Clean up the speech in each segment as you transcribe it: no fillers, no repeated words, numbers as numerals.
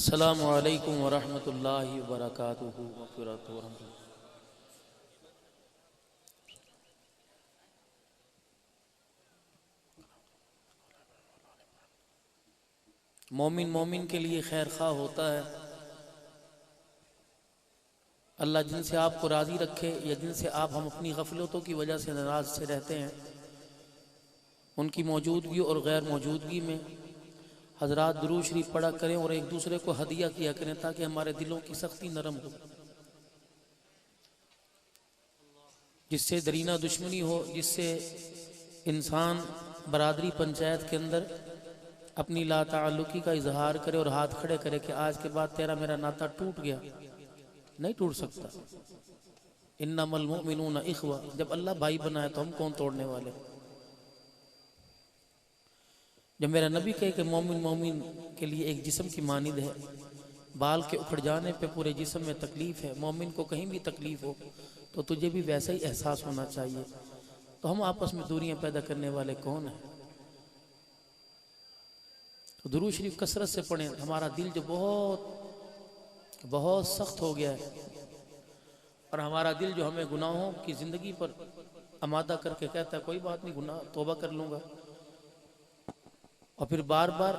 السلام علیکم ورحمۃ اللہ وبرکاتہ مغفرۃ ورحمۃ اللہ۔ مومن کے لیے خیر خواہ ہوتا ہے۔ اللہ جن سے آپ کو راضی رکھے یا جن سے آپ ہم اپنی غفلتوں کی وجہ سے ناراض سے رہتے ہیں، ان کی موجودگی اور غیر موجودگی میں حضرات درود شریف پڑھا کریں اور ایک دوسرے کو ہدیہ کیا کریں تاکہ ہمارے دلوں کی سختی نرم ہو، جس سے درینہ دشمنی ہو، جس سے انسان برادری پنچایت کے اندر اپنی لا تعلقی کا اظہار کرے اور ہاتھ کھڑے کرے کہ آج کے بعد تیرا میرا ناتا ٹوٹ گیا۔ نہیں ٹوٹ سکتا۔ انما المؤمنون اخوہ، جب اللہ بھائی بنائے تو ہم کون توڑنے والے؟ جب میرا نبی کہے کہ مومن کے لیے ایک جسم کی مانند ہے، بال کے اکھڑ جانے پہ پورے جسم میں تکلیف ہے، مومن کو کہیں بھی تکلیف ہو تو تجھے بھی ویسا ہی احساس ہونا چاہیے۔ تو ہم آپس میں دوریاں پیدا کرنے والے کون ہیں؟ تو درود شریف کثرت سے پڑھیں۔ ہمارا دل جو بہت سخت ہو گیا ہے، اور ہمارا دل جو ہمیں گناہوں کی زندگی پر آمادہ کر کے کہتا ہے کوئی بات نہیں، گناہ توبہ کر لوں گا، اور پھر بار بار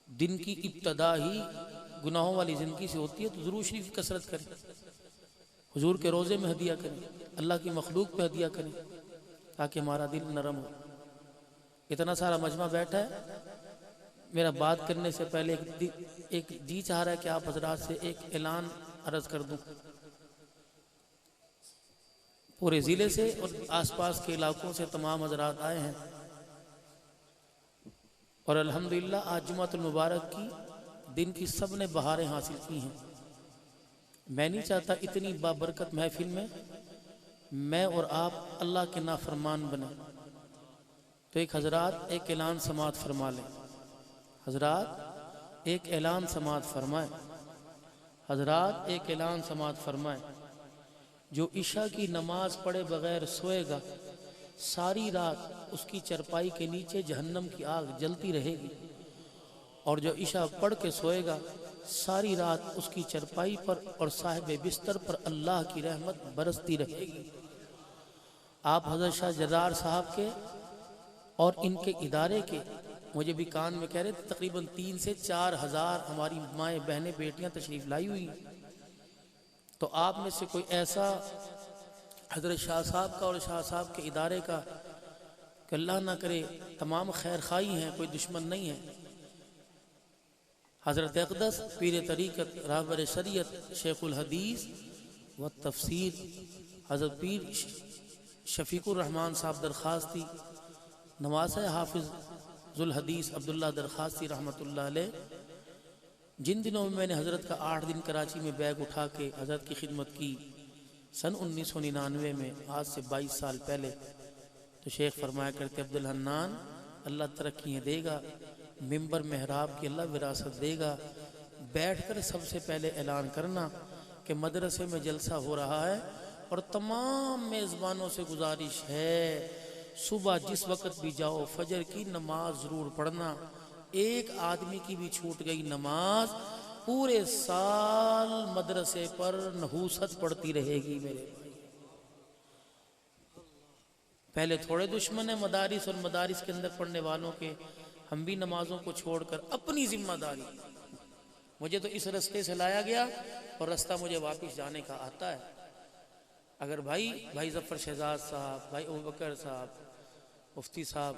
دن کی ابتدا ہی گناہوں والی زندگی سے ہوتی ہے، تو درود شریف کی کثرت کریں، حضور کے روزے میں ہدیہ کریں، اللہ کی مخلوق پہ ہدیہ کریں تاکہ ہمارا دل نرم ہو۔ اتنا سارا مجمع بیٹھا ہے، میرا بات کرنے سے پہلے ایک جی چاہ رہا ہے کہ آپ حضرات سے ایک اعلان عرض کر دوں۔ پورے ضلع سے اور آس پاس کے علاقوں سے تمام حضرات آئے ہیں، اور الحمدللہ آج جمعۃ المبارک کی دن کی سب نے بہاریں حاصل کی ہیں۔ میں نہیں چاہتا اتنی بابرکت محفل میں میں اور آپ اللہ کے نافرمان بنیں، تو ایک حضرات ایک اعلان سماعت فرما لیں۔ حضرات ایک اعلان سماعت فرمائیں۔ حضرات ایک اعلان سماعت فرمائیں۔ جو عشاء کی نماز پڑھے بغیر سوئے گا، ساری رات اس کی چرپائی کے نیچے جہنم کی آگ جلتی رہے گی، اور جو عشاء پڑھ کے سوئے گا، ساری رات اس کی چرپائی پر اور صاحب بستر پر اللہ کی رحمت برستی رہے گی۔ آپ حضرت شاہ جرار صاحب کے اور ان کے ادارے کے مجھے بھی کان میں کہہ رہے تھے تقریباً 3 سے 4 ہزار ہماری مائیں بہنیں بیٹیاں تشریف لائی ہوئی ہیں۔ تو آپ میں سے کوئی ایسا حضرت شاہ صاحب کا اور شاہ صاحب کے ادارے کا کہ اللہ نہ کرے تمام خیر خواہی ہیں، کوئی دشمن نہیں ہے، حضرت اقدس پیر طریقت رہبر شریعت شیخ الحدیث و تفسیر حضرت پیر شفیق الرحمن صاحب درخواستی، نواسہ حافظ ذوالحدیث عبداللہ درخواستی رحمۃ اللہ علیہ، جن دنوں میں نے حضرت کا 8 دن کراچی میں بیگ اٹھا کے حضرت کی خدمت کی سن 1999 میں، آج سے 22 سال پہلے، تو شیخ فرمایا کرتے عبدالحنان اللہ ترقیاں دے گا، ممبر محراب کی اللہ وراثت دے گا، بیٹھ کر سب سے پہلے اعلان کرنا کہ مدرسے میں جلسہ ہو رہا ہے، اور تمام میزبانوں سے گزارش ہے صبح جس وقت بھی جاؤ فجر کی نماز ضرور پڑھنا۔ ایک آدمی کی بھی چھوٹ گئی نماز، پورے سال مدرسے پر نحوست پڑتی رہے گی۔ میرے بھائی پہلے تھوڑے دشمن ہیں مدارس اور مدارس کے اندر پڑھنے والوں کے، ہم بھی نمازوں کو چھوڑ کر اپنی ذمہ داری، مجھے تو اس رستے سے لایا گیا اور رستہ مجھے واپس جانے کا آتا ہے۔ اگر بھائی ظفر شہزاد صاحب، بھائی ابوبکر صاحب، مفتی صاحب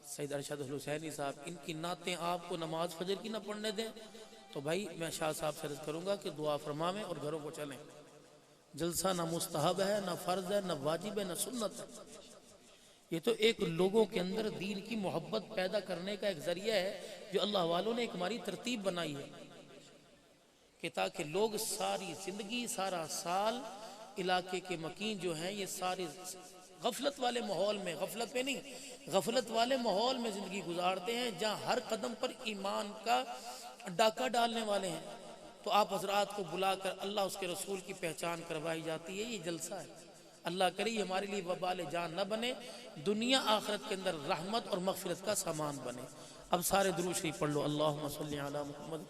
سید ارشد الحسینی صاحب، ان کی نعتیں آپ کو نماز فجر کی نہ پڑھنے دیں تو بھائی میں شاہ صاحب سے عرض کروں گا کہ دعا فرمائیں اور گھروں کو چلیں۔ جلسہ نہ مستحب ہے، نہ فرض ہے، نہ واجب ہے، نہ سنت ہے، یہ تو ایک لوگوں کے اندر دین کی محبت پیدا کرنے کا ایک ذریعہ ہے جو اللہ والوں نے ایک ہماری ترتیب بنائی ہے کہ تاکہ لوگ ساری زندگی سارا سال علاقے کے مکین جو ہیں یہ سارے غفلت والے ماحول میں، غفلت میں نہیں، غفلت والے ماحول میں زندگی گزارتے ہیں جہاں ہر قدم پر ایمان کا ڈاکہ ڈالنے والے ہیں۔ تو آپ حضرات کو بلا کر اللہ اس کے رسول کی پہچان کروائی جاتی ہے، یہ جلسہ ہے۔ اللہ کرے یہ ہمارے لیے وبال جان نہ بنے، دنیا آخرت کے اندر رحمت اور مغفرت کا سامان بنے۔ اب سارے درود شریف پڑھ لو. اللہم صلی علی محمد.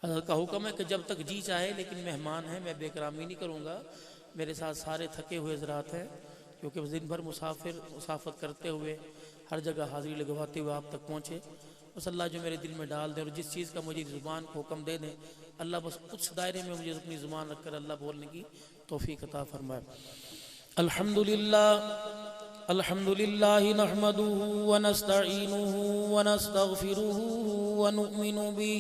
حضرت کا حکم ہے کہ جب تک جی چاہے، لیکن مہمان ہیں، میں بے کرامی نہیں کروں گا. میرے ساتھ سارے تھکے ہوئے حضرات ہیں، کیونکہ دن بھر مسافت کرتے ہوئے ہر جگہ حاضری لگواتے ہوئے آپ تک پہنچے. بس اللہ جو میرے دل میں ڈال دے اور جس چیز کا مجھے زبان کو حکم دے دے، اللہ بس اس دائرے میں مجھے اپنی زبان رکھ کر اللہ بولنے کی توفیق عطا فرمائے. الحمدللہ نحمده ونستعینه ونستغفره ونؤمن به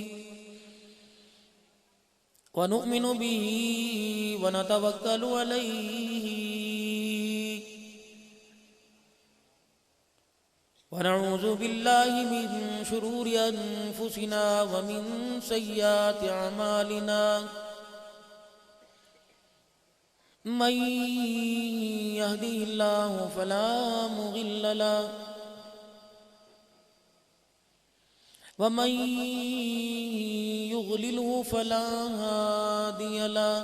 ونتوکل علیہ ونعوذ باللہ من شرور انفسنا ومن سیئات اعمالنا من یہدہ اللہ فلا مضل له ومن يضلله فلا هادي له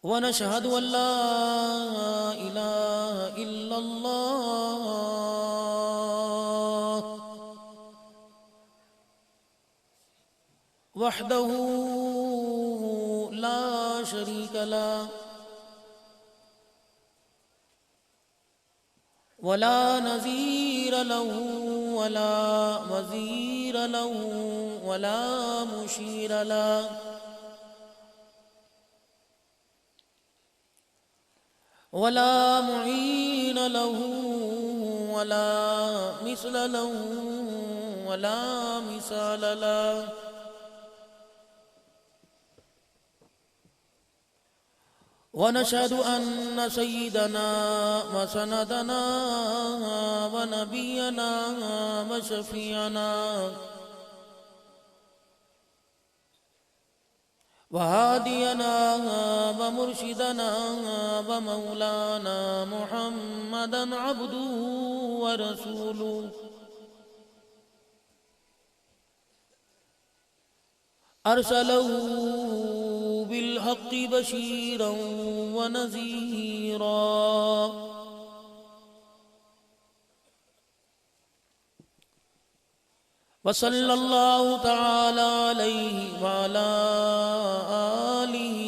ونشهد أن لا إله إلا الله وحده لا شريك له ولا نظير له ولا وزير له ولا مشير له ولا معين له ولا مثل له ولا مثال له ونشهد أن سيدنا وسندنا ونبينا وشفيعنا وهادينا ومرشدنا ومولانا محمدا عبده ورسوله أرسله بالحق بشيرا ونذيرا وصلى الله تعالى عليه وعلى آله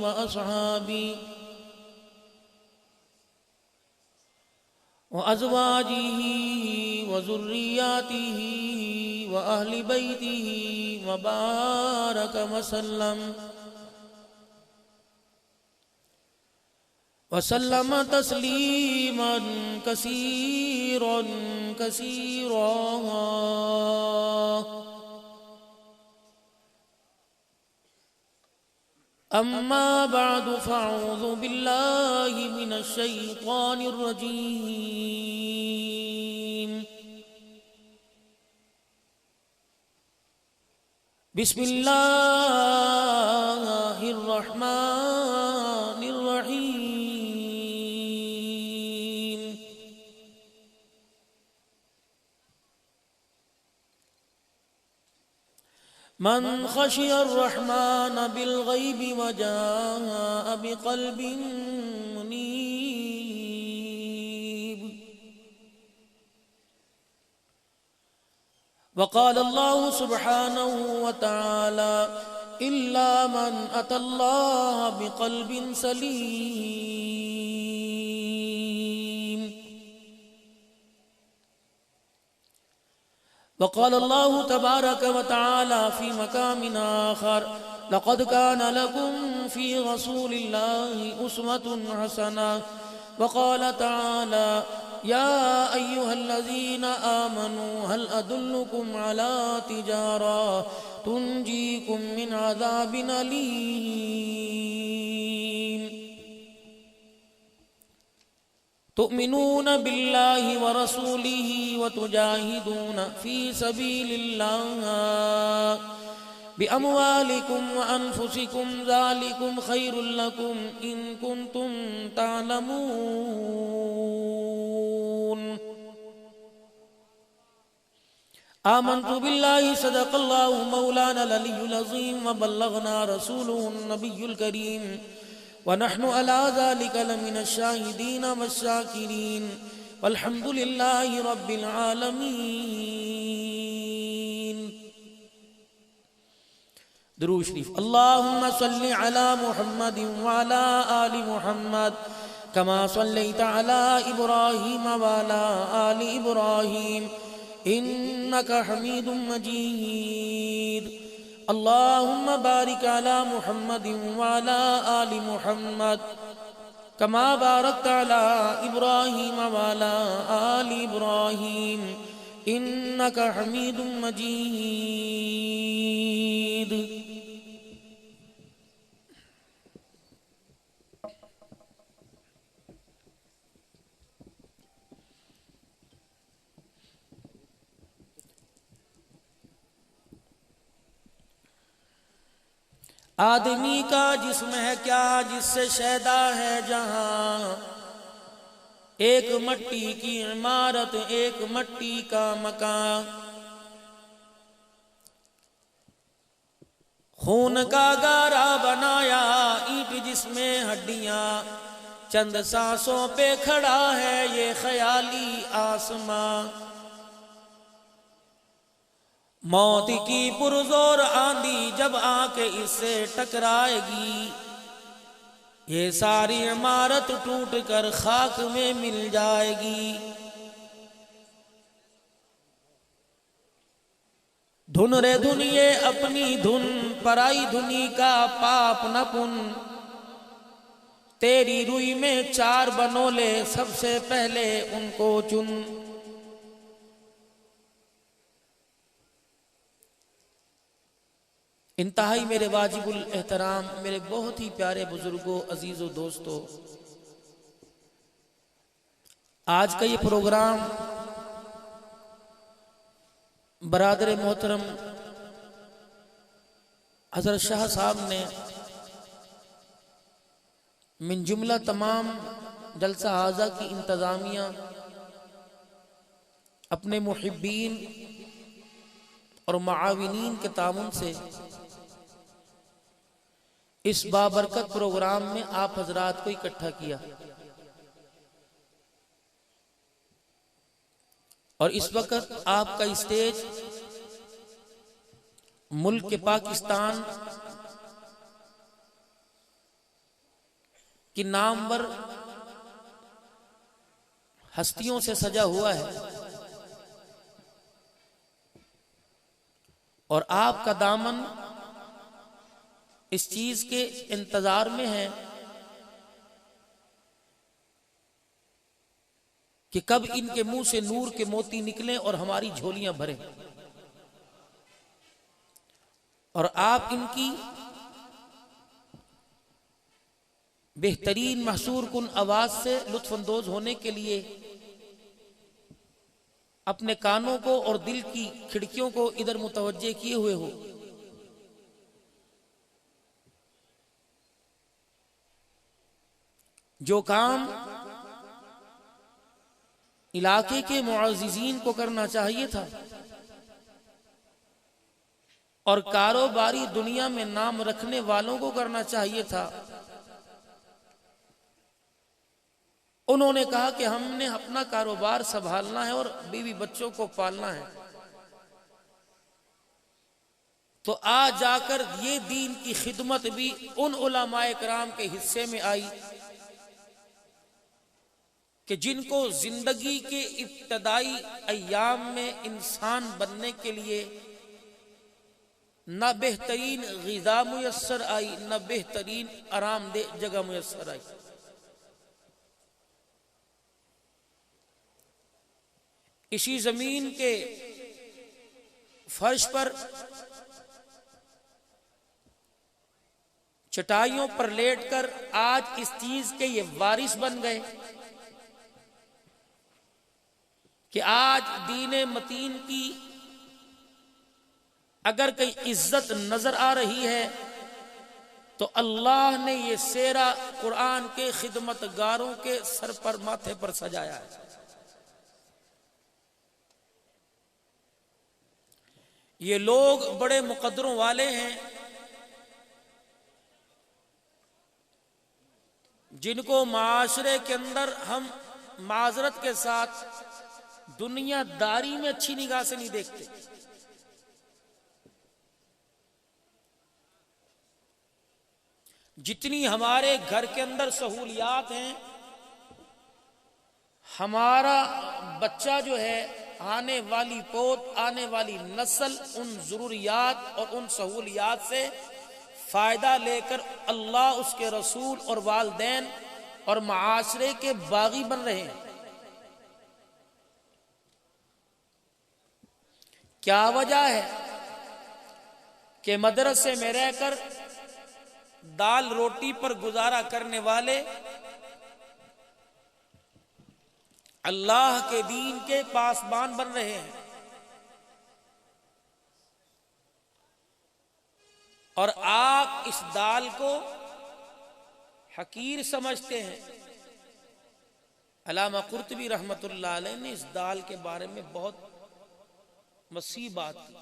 وأصحابه وأزواجه وذرياته وأهل بيته وبارك وسلم تسليما كثيرا كثيرا. أما بعد فأعوذ بالله من الشيطان الرجيم. بسم الله الرحمن الرحيم. من خشي الرحمن بالغيب وجاء بقلب منيب. وقال الله سبحانه وتعالى إلا من أتى الله بقلب سليم. وقال الله تبارك وتعالى في مقام آخر لقد كان لكم في رسول الله أسوة حسنة. وقال تعالى يا أيها الذين آمنوا هل أدلكم على تجارة تنجيكم من عذاب أليم تؤمنون بالله ورسوله وتجاهدون في سبيل الله بأموالكم وأنفسكم ذلكم خير لكم إن كنتم تعلمون. آمنت بالله صدق الله مولانا العلي العظيم وبلغنا رسوله النبي الكريم ونحن على ذلك لمن الشاهدين والشاكرين والحمد لله رب العالمين. درود شریف. اللهم صل على محمد وعلى آل محمد كما صليت على إبراهيم وعلى آل إبراهيم إنك حميد مجيد. اللهم بارك على محمد وعلى آل محمد كما باركت على إبراهيم وعلى آل إبراهيم إنك حميد مجيد. آدمی کا جسم ہے کیا جس سے شیدا ہے جہاں، ایک مٹی کی عمارت ایک مٹی کا مکان، خون کا گارا بنایا اینٹ جس میں ہڈیاں، چند سانسوں پہ کھڑا ہے یہ خیالی آسماں. موت کی پرزور آندھی جب آ کے اس سے ٹکرائے گی، یہ ساری عمارت ٹوٹ کر خاک میں مل جائے گی. دھن رے دھن یہ اپنی دھن، پرائی دھنی کا پاپ نہ پن، تیری روئی میں چار بنولے سب سے پہلے ان کو چن. انتہائی میرے واجب الاحترام میرے بہت ہی پیارے بزرگوں، عزیزوں، دوستوں، آج کا یہ پروگرام برادر محترم حضرت شاہ صاحب نے من جملہ تمام جلسہ حاضہ کی انتظامیہ، اپنے محبین اور معاونین کے تعاون سے اس بابرکت پروگرام میں آپ حضرات کو اکٹھا کیا، اور اس وقت آپ کا اسٹیج ملک کے پاکستان کی نامور ہستیوں سے سجا ہوا ہے، اور آپ کا دامن اس چیز کے انتظار میں ہے کہ کب ان کے منہ سے نور کے موتی نکلیں اور ہماری جھولیاں بھریں، اور آپ ان کی بہترین محصور کن آواز سے لطف اندوز ہونے کے لیے اپنے کانوں کو اور دل کی کھڑکیوں کو ادھر متوجہ کیے ہوئے ہو. جو کام علاقے کے معززین کو کرنا چاہیے تھا اور کاروباری دنیا میں نام رکھنے والوں کو کرنا چاہیے تھا، انہوں نے کہا کہ ہم نے اپنا کاروبار سنبھالنا ہے اور بیوی بچوں کو پالنا ہے، تو آج جا کر یہ دین کی خدمت بھی ان علماء کرام کے حصے میں آئی کہ جن کو زندگی کے ابتدائی ایام میں انسان بننے کے لیے نہ بہترین غذا میسر آئی نہ بہترین آرام دہ جگہ میسر آئی. اسی زمین کے فرش پر چٹائیوں پر لیٹ کر آج اس چیز کے یہ وارث بن گئے کہ آج دین متین کی اگر کہیں عزت نظر آ رہی ہے تو اللہ نے یہ سیرا قرآن کے خدمت گاروں کے سر پر ماتھے پر سجایا ہے. یہ لوگ بڑے مقدروں والے ہیں، جن کو معاشرے کے اندر ہم معذرت کے ساتھ دنیا داری میں اچھی نگاہ سے نہیں دیکھتے. جتنی ہمارے گھر کے اندر سہولیات ہیں، ہمارا بچہ جو ہے، آنے والی پوت، آنے والی نسل ان ضروریات اور ان سہولیات سے فائدہ لے کر اللہ، اس کے رسول اور والدین اور معاشرے کے باغی بن رہے ہیں. کیا وجہ ہے کہ مدرسے میں رہ کر دال روٹی پر گزارا کرنے والے اللہ کے دین کے پاسبان بن رہے ہیں، اور آپ اس دال کو حقیر سمجھتے ہیں. علامہ قرطبی رحمۃ اللہ علیہ نے اس دال کے بارے میں بہت وسیع بات کی.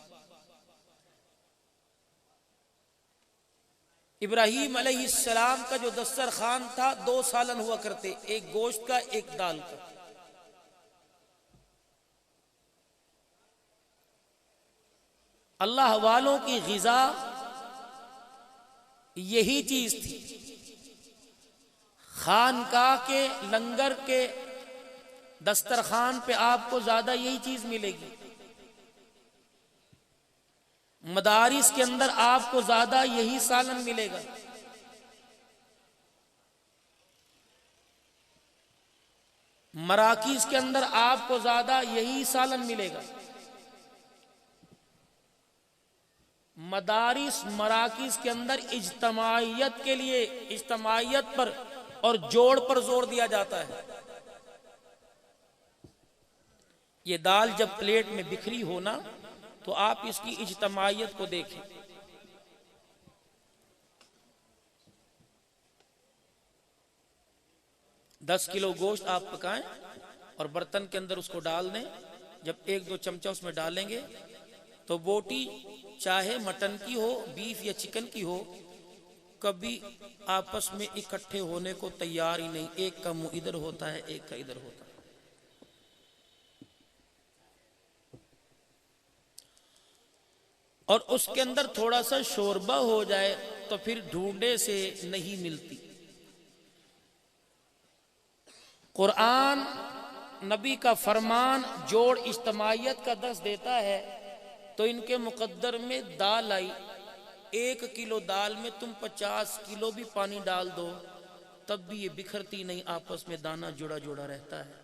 ابراہیم علیہ السلام کا جو دسترخوان تھا 2 سالن ہوا کرتے، ایک گوشت کا، ایک دال کا. اللہ والوں کی غذا یہی چیز تھی. خانقاہ کے لنگر کے دسترخوان پہ آپ کو زیادہ یہی چیز ملے گی. مدارس کے اندر آپ کو زیادہ یہی سالن ملے گا. مراکز کے اندر آپ کو زیادہ یہی سالن ملے گا. مدارس مراکز کے اندر اجتماعیت کے لیے، اجتماعیت پر اور جوڑ پر زور دیا جاتا ہے. یہ دال جب پلیٹ میں بکھری ہونا تو آپ اس کی اجتماعیت کو دیکھیں. دس کلو گوشت آپ پکائیں اور برتن کے اندر اس کو ڈال دیں. جب 1-2 چمچہ اس میں ڈالیں گے تو بوٹی چاہے مٹن کی ہو، بیف یا چکن کی ہو، کبھی آپس میں اکٹھے ہونے کو تیار ہی نہیں. ایک کا منہ ادھر ہوتا ہے، ایک کا ادھر ہوتا ہے. اور اس کے اندر تھوڑا سا شوربہ ہو جائے تو پھر ڈھونڈے سے نہیں ملتی. قرآن نبی کا فرمان جوڑ اجتماعیت کا درس دیتا ہے، تو ان کے مقدر میں دال آئی. 1 کلو دال میں تم 50 کلو بھی پانی ڈال دو تب بھی یہ بکھرتی نہیں، آپس میں دانہ جڑا جڑا رہتا ہے.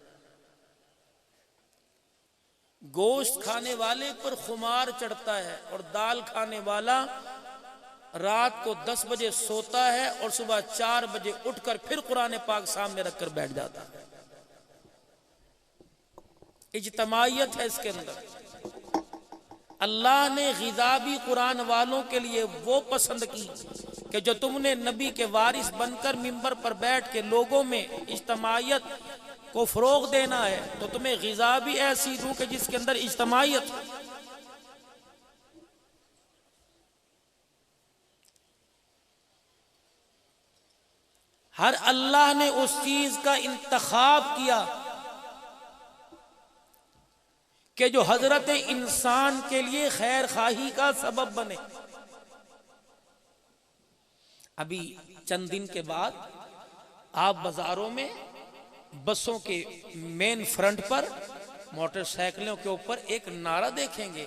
گوشت کھانے والے پر خمار چڑھتا ہے، اور دال کھانے والا رات کو 10 بجے سوتا ہے اور صبح 4 بجے اٹھ کر پھر قرآن پاک سامنے رکھ کر بیٹھ جاتا ہے. اجتماعیت ہے اس کے اندر. اللہ نے غذا بھی قرآن والوں کے لیے وہ پسند کی کہ جو تم نے نبی کے وارث بن کر منبر پر بیٹھ کے لوگوں میں اجتماعیت کو فروغ دینا ہے، تو تمہیں غذا بھی ایسی دوں کہ جس کے اندر اجتماعیت. ہر اللہ نے اس چیز کا انتخاب کیا کہ جو حضرت انسان کے لیے خیر خواہی کا سبب بنے. ابھی چند دن کے بعد آپ بازاروں میں بسوں کے مین فرنٹ پر، موٹر سائیکلوں کے اوپر ایک نعرہ دیکھیں گے.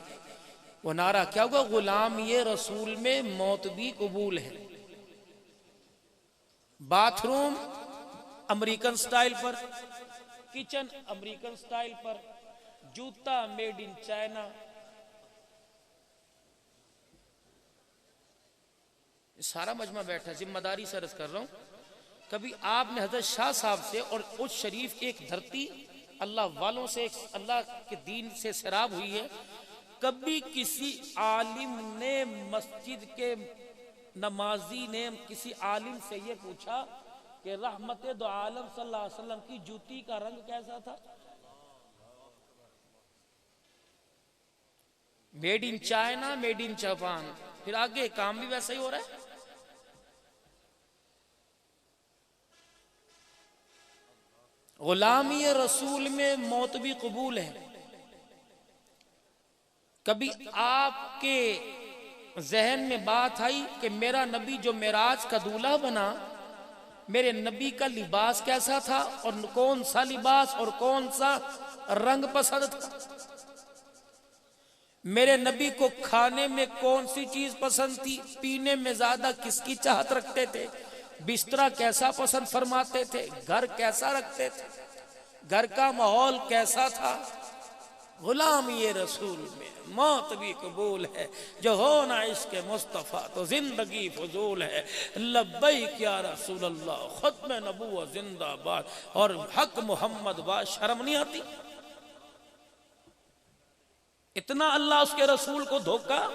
وہ نعرہ کیا ہوگا؟ غلامی رسول میں موت بھی قبول ہے. باتھ روم امریکن سٹائل پر، کچن امریکن سٹائل پر، جوتا میڈ ان چائنا. سارا مجمع بیٹھا، ذمہ داری سے عرض کر رہا ہوں. کبھی آپ نے حضرت شاہ صاحب سے اور اس شریف کی ایک دھرتی اللہ والوں سے، اللہ کے دین سے سیراب ہوئی ہے، کبھی کسی عالم نے، مسجد کے نمازی نے کسی عالم سے یہ پوچھا کہ رحمت دو عالم صلی اللہ علیہ وسلم کی جوتی کا رنگ کیسا تھا؟ Made in China, made in Japan. پھر آگے کام بھی ویسا ہی ہو رہا ہے. غلامی رسول میں موت بھی قبول ہے. کبھی آپ کے ذہن میں بات آئی کہ میرا نبی جو معراج کا دولہا بنا، میرے نبی کا لباس کیسا تھا اور کون سا لباس اور کون سا رنگ پسند تھا؟ میرے نبی کو کھانے میں کون سی چیز پسند تھی؟ پینے میں زیادہ کس کی چاہت رکھتے تھے؟ بسترا کیسا پسند فرماتے تھے؟ گھر کیسا رکھتے تھے؟ گھر کا ماحول کیسا تھا؟ غلامی رسول میں موت بھی قبول ہے. جو ہونا عشق مصطفیٰ تو زندگی فضول ہے. لبیک یا رسول اللہ، ختم نبوت زندہ باد، اور حق محمد بات شرم نہیں آتی؟ اتنا اللہ اس کے رسول کو دھوکا.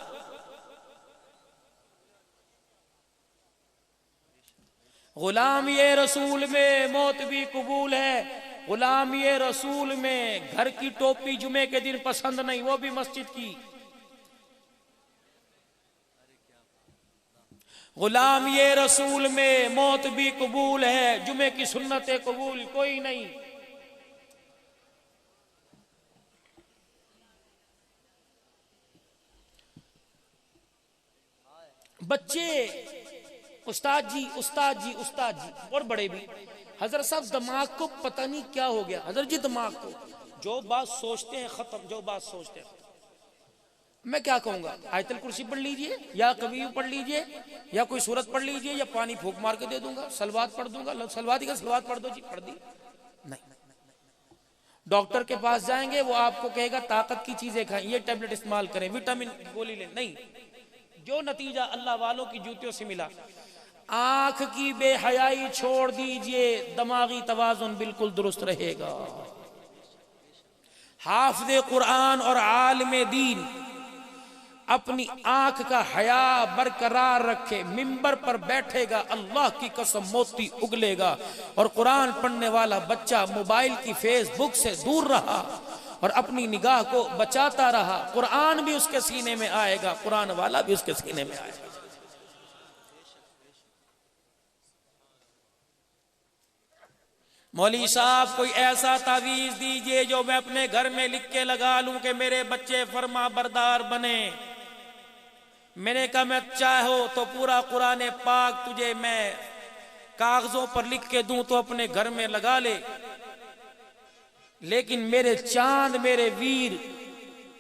غلامی رسول میں موت بھی قبول ہے. غلامی رسول میں گھر کی ٹوپی جمعے کے دن پسند نہیں، وہ بھی مسجد کی. غلامی رسول میں موت بھی قبول ہے، جمعے کی سنت قبول کوئی نہیں. بچے استاد جی استاد جی استاد جی، اور بڑے بھی. حضرت صاحب دماغ کو پتہ نہیں کیا ہو گیا. حضرت جی دماغ کو جو بات سوچتے ہیں ختم، جو بات سوچتے ہیں. میں کیا کہوں گا؟ آیت الکرسی پڑھ لیجئے یا کبھی پڑھ لیجئے یا کوئی سورت پڑھ لیجئے یا پانی پھونک مار کے دے دوں گا، سلوات پڑھ دوں گا. سلوات ہی کا سلوات پڑھ دو جی، پڑھ دی. نہیں. ڈاکٹر کے پاس جائیں گے، وہ آپ کو کہے گا طاقت کی چیزیں کھائیں، یہ ٹیبلٹ استعمال کریں، وٹامن گولی لیں. نہیں، جو نتیجہ اللہ والوں کی جوتیوں سے ملا. آنکھ کی بے حیائی چھوڑ دیجئے، دماغی توازن بالکل درست رہے گا. حافظ قرآن اور عالم دین اپنی آنکھ کا حیا برقرار رکھے، منبر پر بیٹھے گا، اللہ کی قسم موتی اگلے گا. اور قرآن پڑھنے والا بچہ موبائل کی فیس بک سے دور رہا اور اپنی نگاہ کو بچاتا رہا، قرآن بھی اس کے سینے میں آئے گا، قرآن والا بھی اس کے سینے میں آئے گا. مولوی صاحب کوئی ایسا تعویذ دیجئے جو میں اپنے گھر میں لکھ کے لگا لوں کہ میرے بچے فرما بردار بنے. میں نے کہا میں چاہو تو پورا قرآن پاک تجھے میں کاغذوں پر لکھ کے دوں تو اپنے گھر میں لگا لے، لیکن میرے چاند میرے ویر،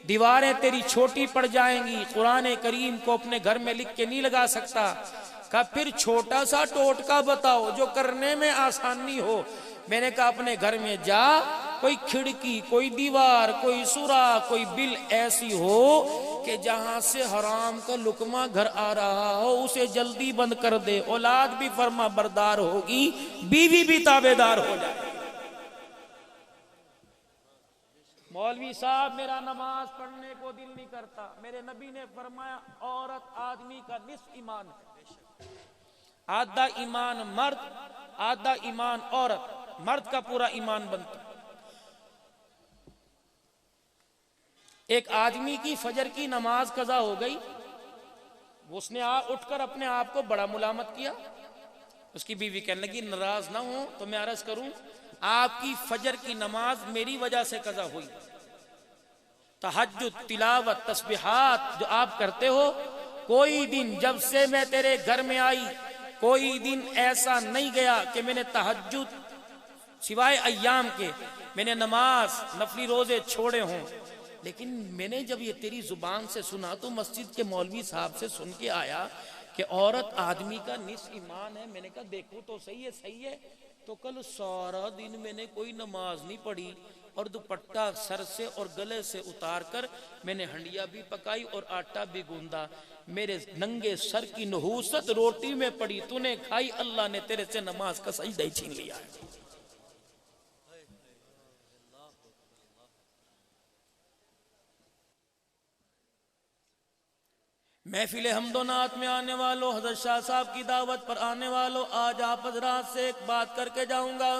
دیواریں تیری چھوٹی پڑ جائیں گی، قرآن کریم کو اپنے گھر میں لکھ کے نہیں لگا سکتا. کہا پھر چھوٹا سا ٹوٹکا بتاؤ جو کرنے میں آسانی ہو. میں نے کہا اپنے گھر میں جا، کوئی کھڑکی، کوئی دیوار، کوئی سوراخ، کوئی بل ایسی ہو کہ جہاں سے حرام کا لقمہ گھر آ رہا ہو اسے جلدی بند کر دے. اولاد بھی فرما بردار ہوگی، بیوی بھی تابعدار ہو جائے. مولوی صاحب میرا نماز پڑھنے کو دل نہیں کرتا. میرے نبی نے فرمایا عورت آدمی کا نصف ایمان ہے، آدھا ایمان مرد، آدھا ایمان عورت. مرد کا پورا ایمان بنتا. ایک آدمی کی فجر کی نماز قضا ہو گئی، اس نے اٹھ کر اپنے آپ کو بڑا ملامت کیا. اس کی بیوی کہنے لگی ناراض نہ ہوں تو میں عرض کروں آپ کی فجر کی نماز میری وجہ سے قضا ہوئی. تہجد، تلاوت، تسبیحات جو آپ کرتے ہو، کوئی دن جب سے میں تیرے گھر میں آئی کوئی دن ایسا نہیں گیا کہ میں نے تہجد سوائے ایام کے میں نے نماز نفلی روزے چھوڑے ہوں. لیکن میں نے جب یہ تیری زبان سے سنا تو مسجد کے مولوی صاحب سے سن کے آیا کہ عورت آدمی کا نصف ایمان ہے. میں نے کہا دیکھو تو صحیح ہے. تو کل سارا دن میں نے کوئی نماز نہیں پڑھی اور دوپٹہ سر سے اور گلے سے اتار کر میں نے ہنڈیا بھی پکائی اور آٹا بھی گوندا. میرے ننگے سر کی نحوست روٹی میں پڑی، تو نے کھائی، اللہ نے تیرے سے نماز کا سجدہ ہی چھین لیا ہے. محفل حمد و نعت میں آنے والوں، حضرت شاہ صاحب کی دعوت پر آنے والوں، آج آپ حضرات سے ایک بات کر کے جاؤں گا.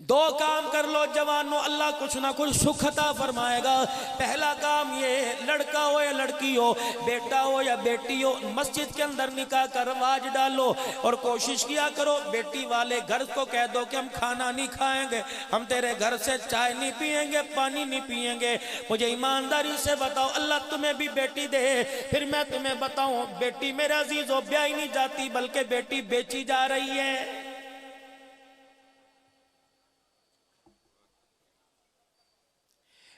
دو کام کر لو جوانوں، اللہ کچھ نہ کچھ سکھ عطا فرمائے گا۔ پہلا کام یہ، لڑکا ہو یا لڑکی ہو، بیٹا ہو یا بیٹی ہو، مسجد کے اندر نکاح کا رواج ڈالو اور کوشش کیا کرو بیٹی والے گھر کو کہہ دو کہ ہم کھانا نہیں کھائیں گے، ہم تیرے گھر سے چائے نہیں پئیں گے، پانی نہیں پئیں گے۔ مجھے ایمانداری سے بتاؤ، اللہ تمہیں بھی بیٹی دے، پھر میں تمہیں بتاؤں، بیٹی میرے عزیزو بیائی نہیں جاتی بلکہ بیٹی بیچی جا رہی ہے۔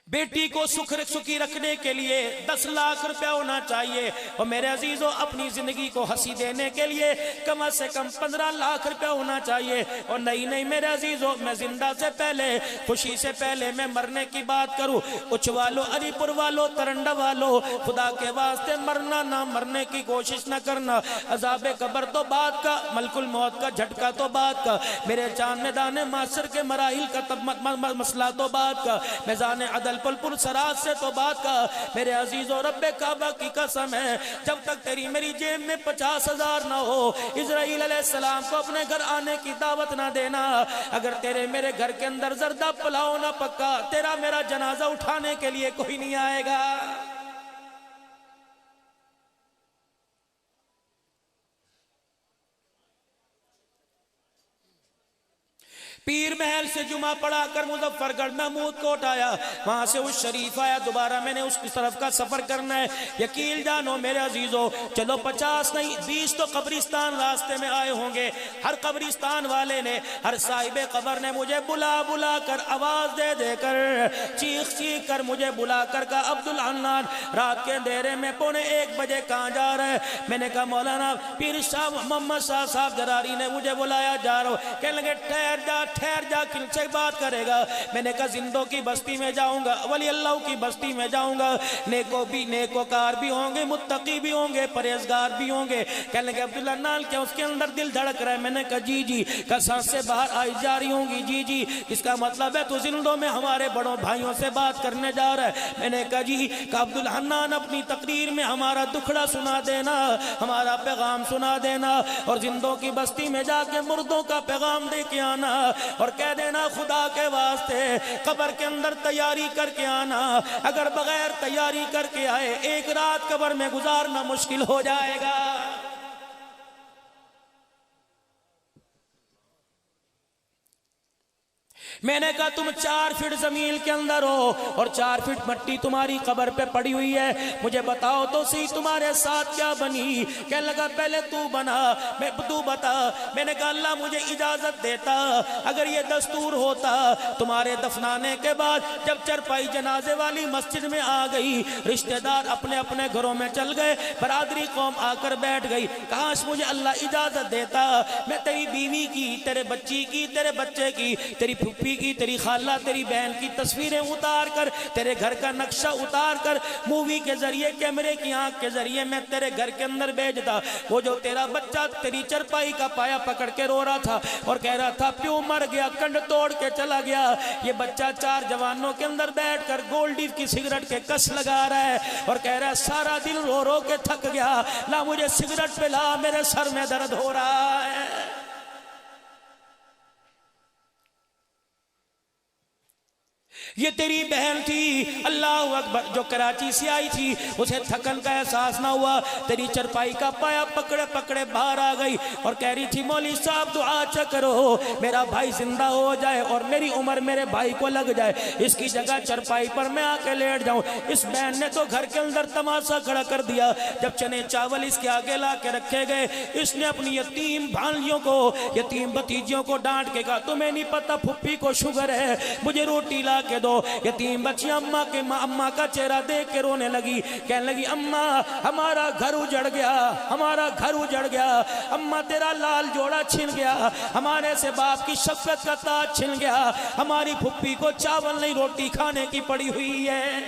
بیٹی کو سکھی رکھنے کے لیے 10 لاکھ روپے ہونا چاہیے، اور میرے عزیزو اپنی زندگی کو ہنسی دینے کے لیے کم از کم 15 لاکھ روپے ہونا چاہیے۔ اور نہیں میرے عزیزو، میں زندہ سے پہلے، خوشی سے پہلے میں مرنے کی بات کروں، اچھ والو، علی پور والو، ترنڈا والو، خدا کے واسطے مرنا نہ مرنے کی کوشش نہ کرنا۔ عذاب قبر تو بات کا، ملک الموت کا جھٹکا تو بات کا، میرے جان میدان معاشر کے مراحل کا مسئلہ تو بات کا، میزان عدل پل سراج سے تو بات کا۔ میرے عزیز و رب کعبہ کی قسم ہے، جب تک تیری میری جیب میں 50,000 نہ ہو، اسرائیل علیہ السلام کو اپنے گھر آنے کی دعوت نہ دینا۔ اگر تیرے میرے گھر کے اندر زردہ پلاؤ نہ پکا، تیرا میرا جنازہ اٹھانے کے لیے کوئی نہیں آئے گا۔ پیر محل سے جمعہ پڑھا کر مظفر گڑھ محمود کوٹ آیا، وہاں سے اس شریف آیا، دوبارہ میں نے اس کی طرف کا سفر کرنا ہے۔ یقین جانو میرے عزیزو، چلو 50 نہیں 20 تو قبرستان راستے میں آئے ہوں گے۔ ہر قبرستان والے نے، ہر صاحب قبر نے مجھے بلا کر، آواز دے کر، چیخ کر مجھے بلا کر کہا، عبدالحنان رات کے اندھیرے میں 1:15 بجے کہاں جا رہا ہے؟ میں نے کہا مولانا پیر شاہ محمد شاہ صاحب دراری نے مجھے بلایا، جا رہا ہوں۔ کہنے لگے ٹھہر جا، کن سے بات کرے گا؟ میں نے کہا زندوں کی بستی میں جاؤں گا، ولی اللہ کی بستی میں جاؤں گا، نیکوکار بھی ہوں گے، متقی بھی ہوں گے، پرہیزگار بھی ہوں گے۔ کہنے لگے عبداللہ نال کیا اس کے اندر دل دھڑک رہا ہے؟ میں نے کہا جی کہ سانس سے باہر آئی جا رہی ہوں گی، جی اس کا مطلب ہے تو زندوں میں ہمارے بڑوں بھائیوں سے بات کرنے جا رہا ہے۔ میں نے کہا جی کہ عبدالحنان اپنی تقریر میں ہمارا دکھڑا سنا دینا، ہمارا پیغام سنا دینا، اور زندوں کی بستی میں جا کے مردوں کا پیغام دے کے آنا، اور کہہ دینا خدا کے واسطے قبر کے اندر تیاری کر کے آنا، اگر بغیر تیاری کر کے آئے 1 رات قبر میں گزارنا مشکل ہو جائے گا۔ میں نے کہا تم 4 فٹ زمین کے اندر ہو اور 4 فٹ مٹی تمہاری قبر پہ پڑی ہوئی ہے، مجھے بتاؤ تو صحیح تمہارے ساتھ کیا بنی؟ کہنے لگا پہلے تو بنا، تو بتا۔ میں نے کہا اللہ مجھے اجازت دیتا، اگر یہ دستور ہوتا تمہارے دفنانے کے بعد جب چرپائی جنازے والی مسجد میں آ گئی، رشتہ دار اپنے اپنے گھروں میں چل گئے، برادری قوم آ کر بیٹھ گئی، کاش مجھے اللہ اجازت دیتا، میں تیری بیوی کی، تیرے بچی کی، تیرے بچے کی، تیری پھوپھی کی، تیری خالہ، تیری بہن کی تصویریں اتار کر، تیرے گھر کا نقشہ اتار کر، مووی کے ذریعے، کیمرے کی آنکھ کے ذریعے میں تیرے گھر کے اندر بھیجتا۔ وہ جو تیرا بچہ تیری چرپائی کا پایا پکڑ کے رو رہا تھا اور کہہ رہا تھا پیو مر گیا، کنڈ توڑ کے چلا گیا، یہ بچہ 4 جوانوں کے اندر بیٹھ کر گولڈی کی سگریٹ کے کس لگا رہا ہے اور کہہ رہا ہے سارا دن رو رو کے تھک گیا، لا مجھے سگریٹ پلا، میرے سر میں درد ہو رہا ہے۔ یہ تیری بہن تھی، اللہ اکبر، جو کراچی سے آئی تھی، اسے تھکن کا احساس نہ ہوا، تیری چرپائی کا پایا پکڑے پکڑے باہر آ گئی اور کہہ رہی تھی مولوی صاحب دعا اچھا کرو، میرا بھائی زندہ ہو جائے اور میری عمر میرے بھائی کو لگ جائے، اس کی جگہ چرپائی پر میں آ کے لیٹ جاؤں۔ اس بہن نے تو گھر کے اندر تماشا کھڑا کر دیا، جب چنے چاول اس کے آگے لا کے رکھے گئے، اس نے اپنی یتیم بھانجیوں کو، یتیم بھتیجیوں کو ڈانٹ کے کہا تمہیں نہیں پتا پھپھی کو شوگر ہے، مجھے روٹی لا کے دو۔ یتیم بچیاں اماں کا چہرہ دیکھ کے رونے لگی، کہنے لگی اماں ہمارا گھر اجڑ گیا، ہمارا گھر اجڑ گیا، اماں تیرا لال جوڑا چھن گیا، ہمارے سے باپ کی شفقت کا تاج چھن گیا، ہماری پھپھی کو چاول نہیں روٹی کھانے کی پڑی ہوئی ہے۔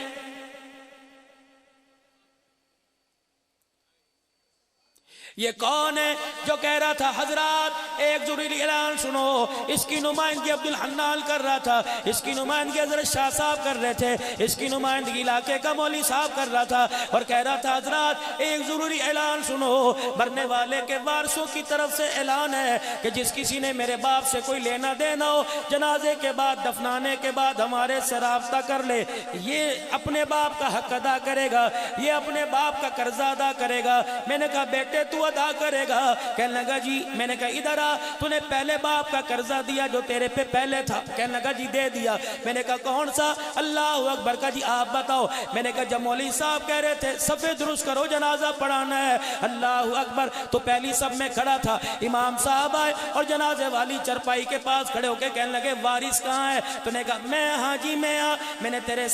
یہ کون ہے جو کہہ رہا تھا حضرات ایک ضروری اعلان سنو؟ اس کی نمائندگی عبدالحنان کر رہا تھا، اس کی نمائندگی حضرت شاہ صاحب کر رہے تھے، اس کی نمائندگی علاقے کا مولوی صاحب کر رہا تھا، اور کہہ رہا تھا حضرات ایک ضروری اعلان سنو، مرنے والے کے وارثوں کی طرف سے اعلان ہے کہ جس کسی نے میرے باپ سے کوئی لینا دینا ہو، جنازے کے بعد دفنانے کے بعد ہمارے سے رابطہ کر لے، یہ اپنے باپ کا حق ادا کرے گا، یہ اپنے باپ کا قرضہ ادا کرے گا۔ میں نے کہا بیٹے تو ادا کرے گا؟ کہنے لگا جی۔ میں نے کہا ادھر آ، تو نے پہلے باپ کا قرضہ دیا جو تیرے پہ پہلے تھا؟ کہنے لگا جی دے دیا۔ میں نے کہا کون سا؟ اللہ اکبر کا جی آپ بتاؤ۔ میں نے کہا جب مولوی صاحب کہہ رہے تھے صفے درست کرو جنازہ پڑھانا ہے، اللہ اکبر، تو پہلی صف میں کھڑا تھا، امام صاحب آئے اور جنازے والی چرپائی کے پاس کھڑے ہو کے کہنے لگے وارث کہاں ہے؟ تو نے کہا میں ہاں جی میں ہاں۔ میں نے تیرے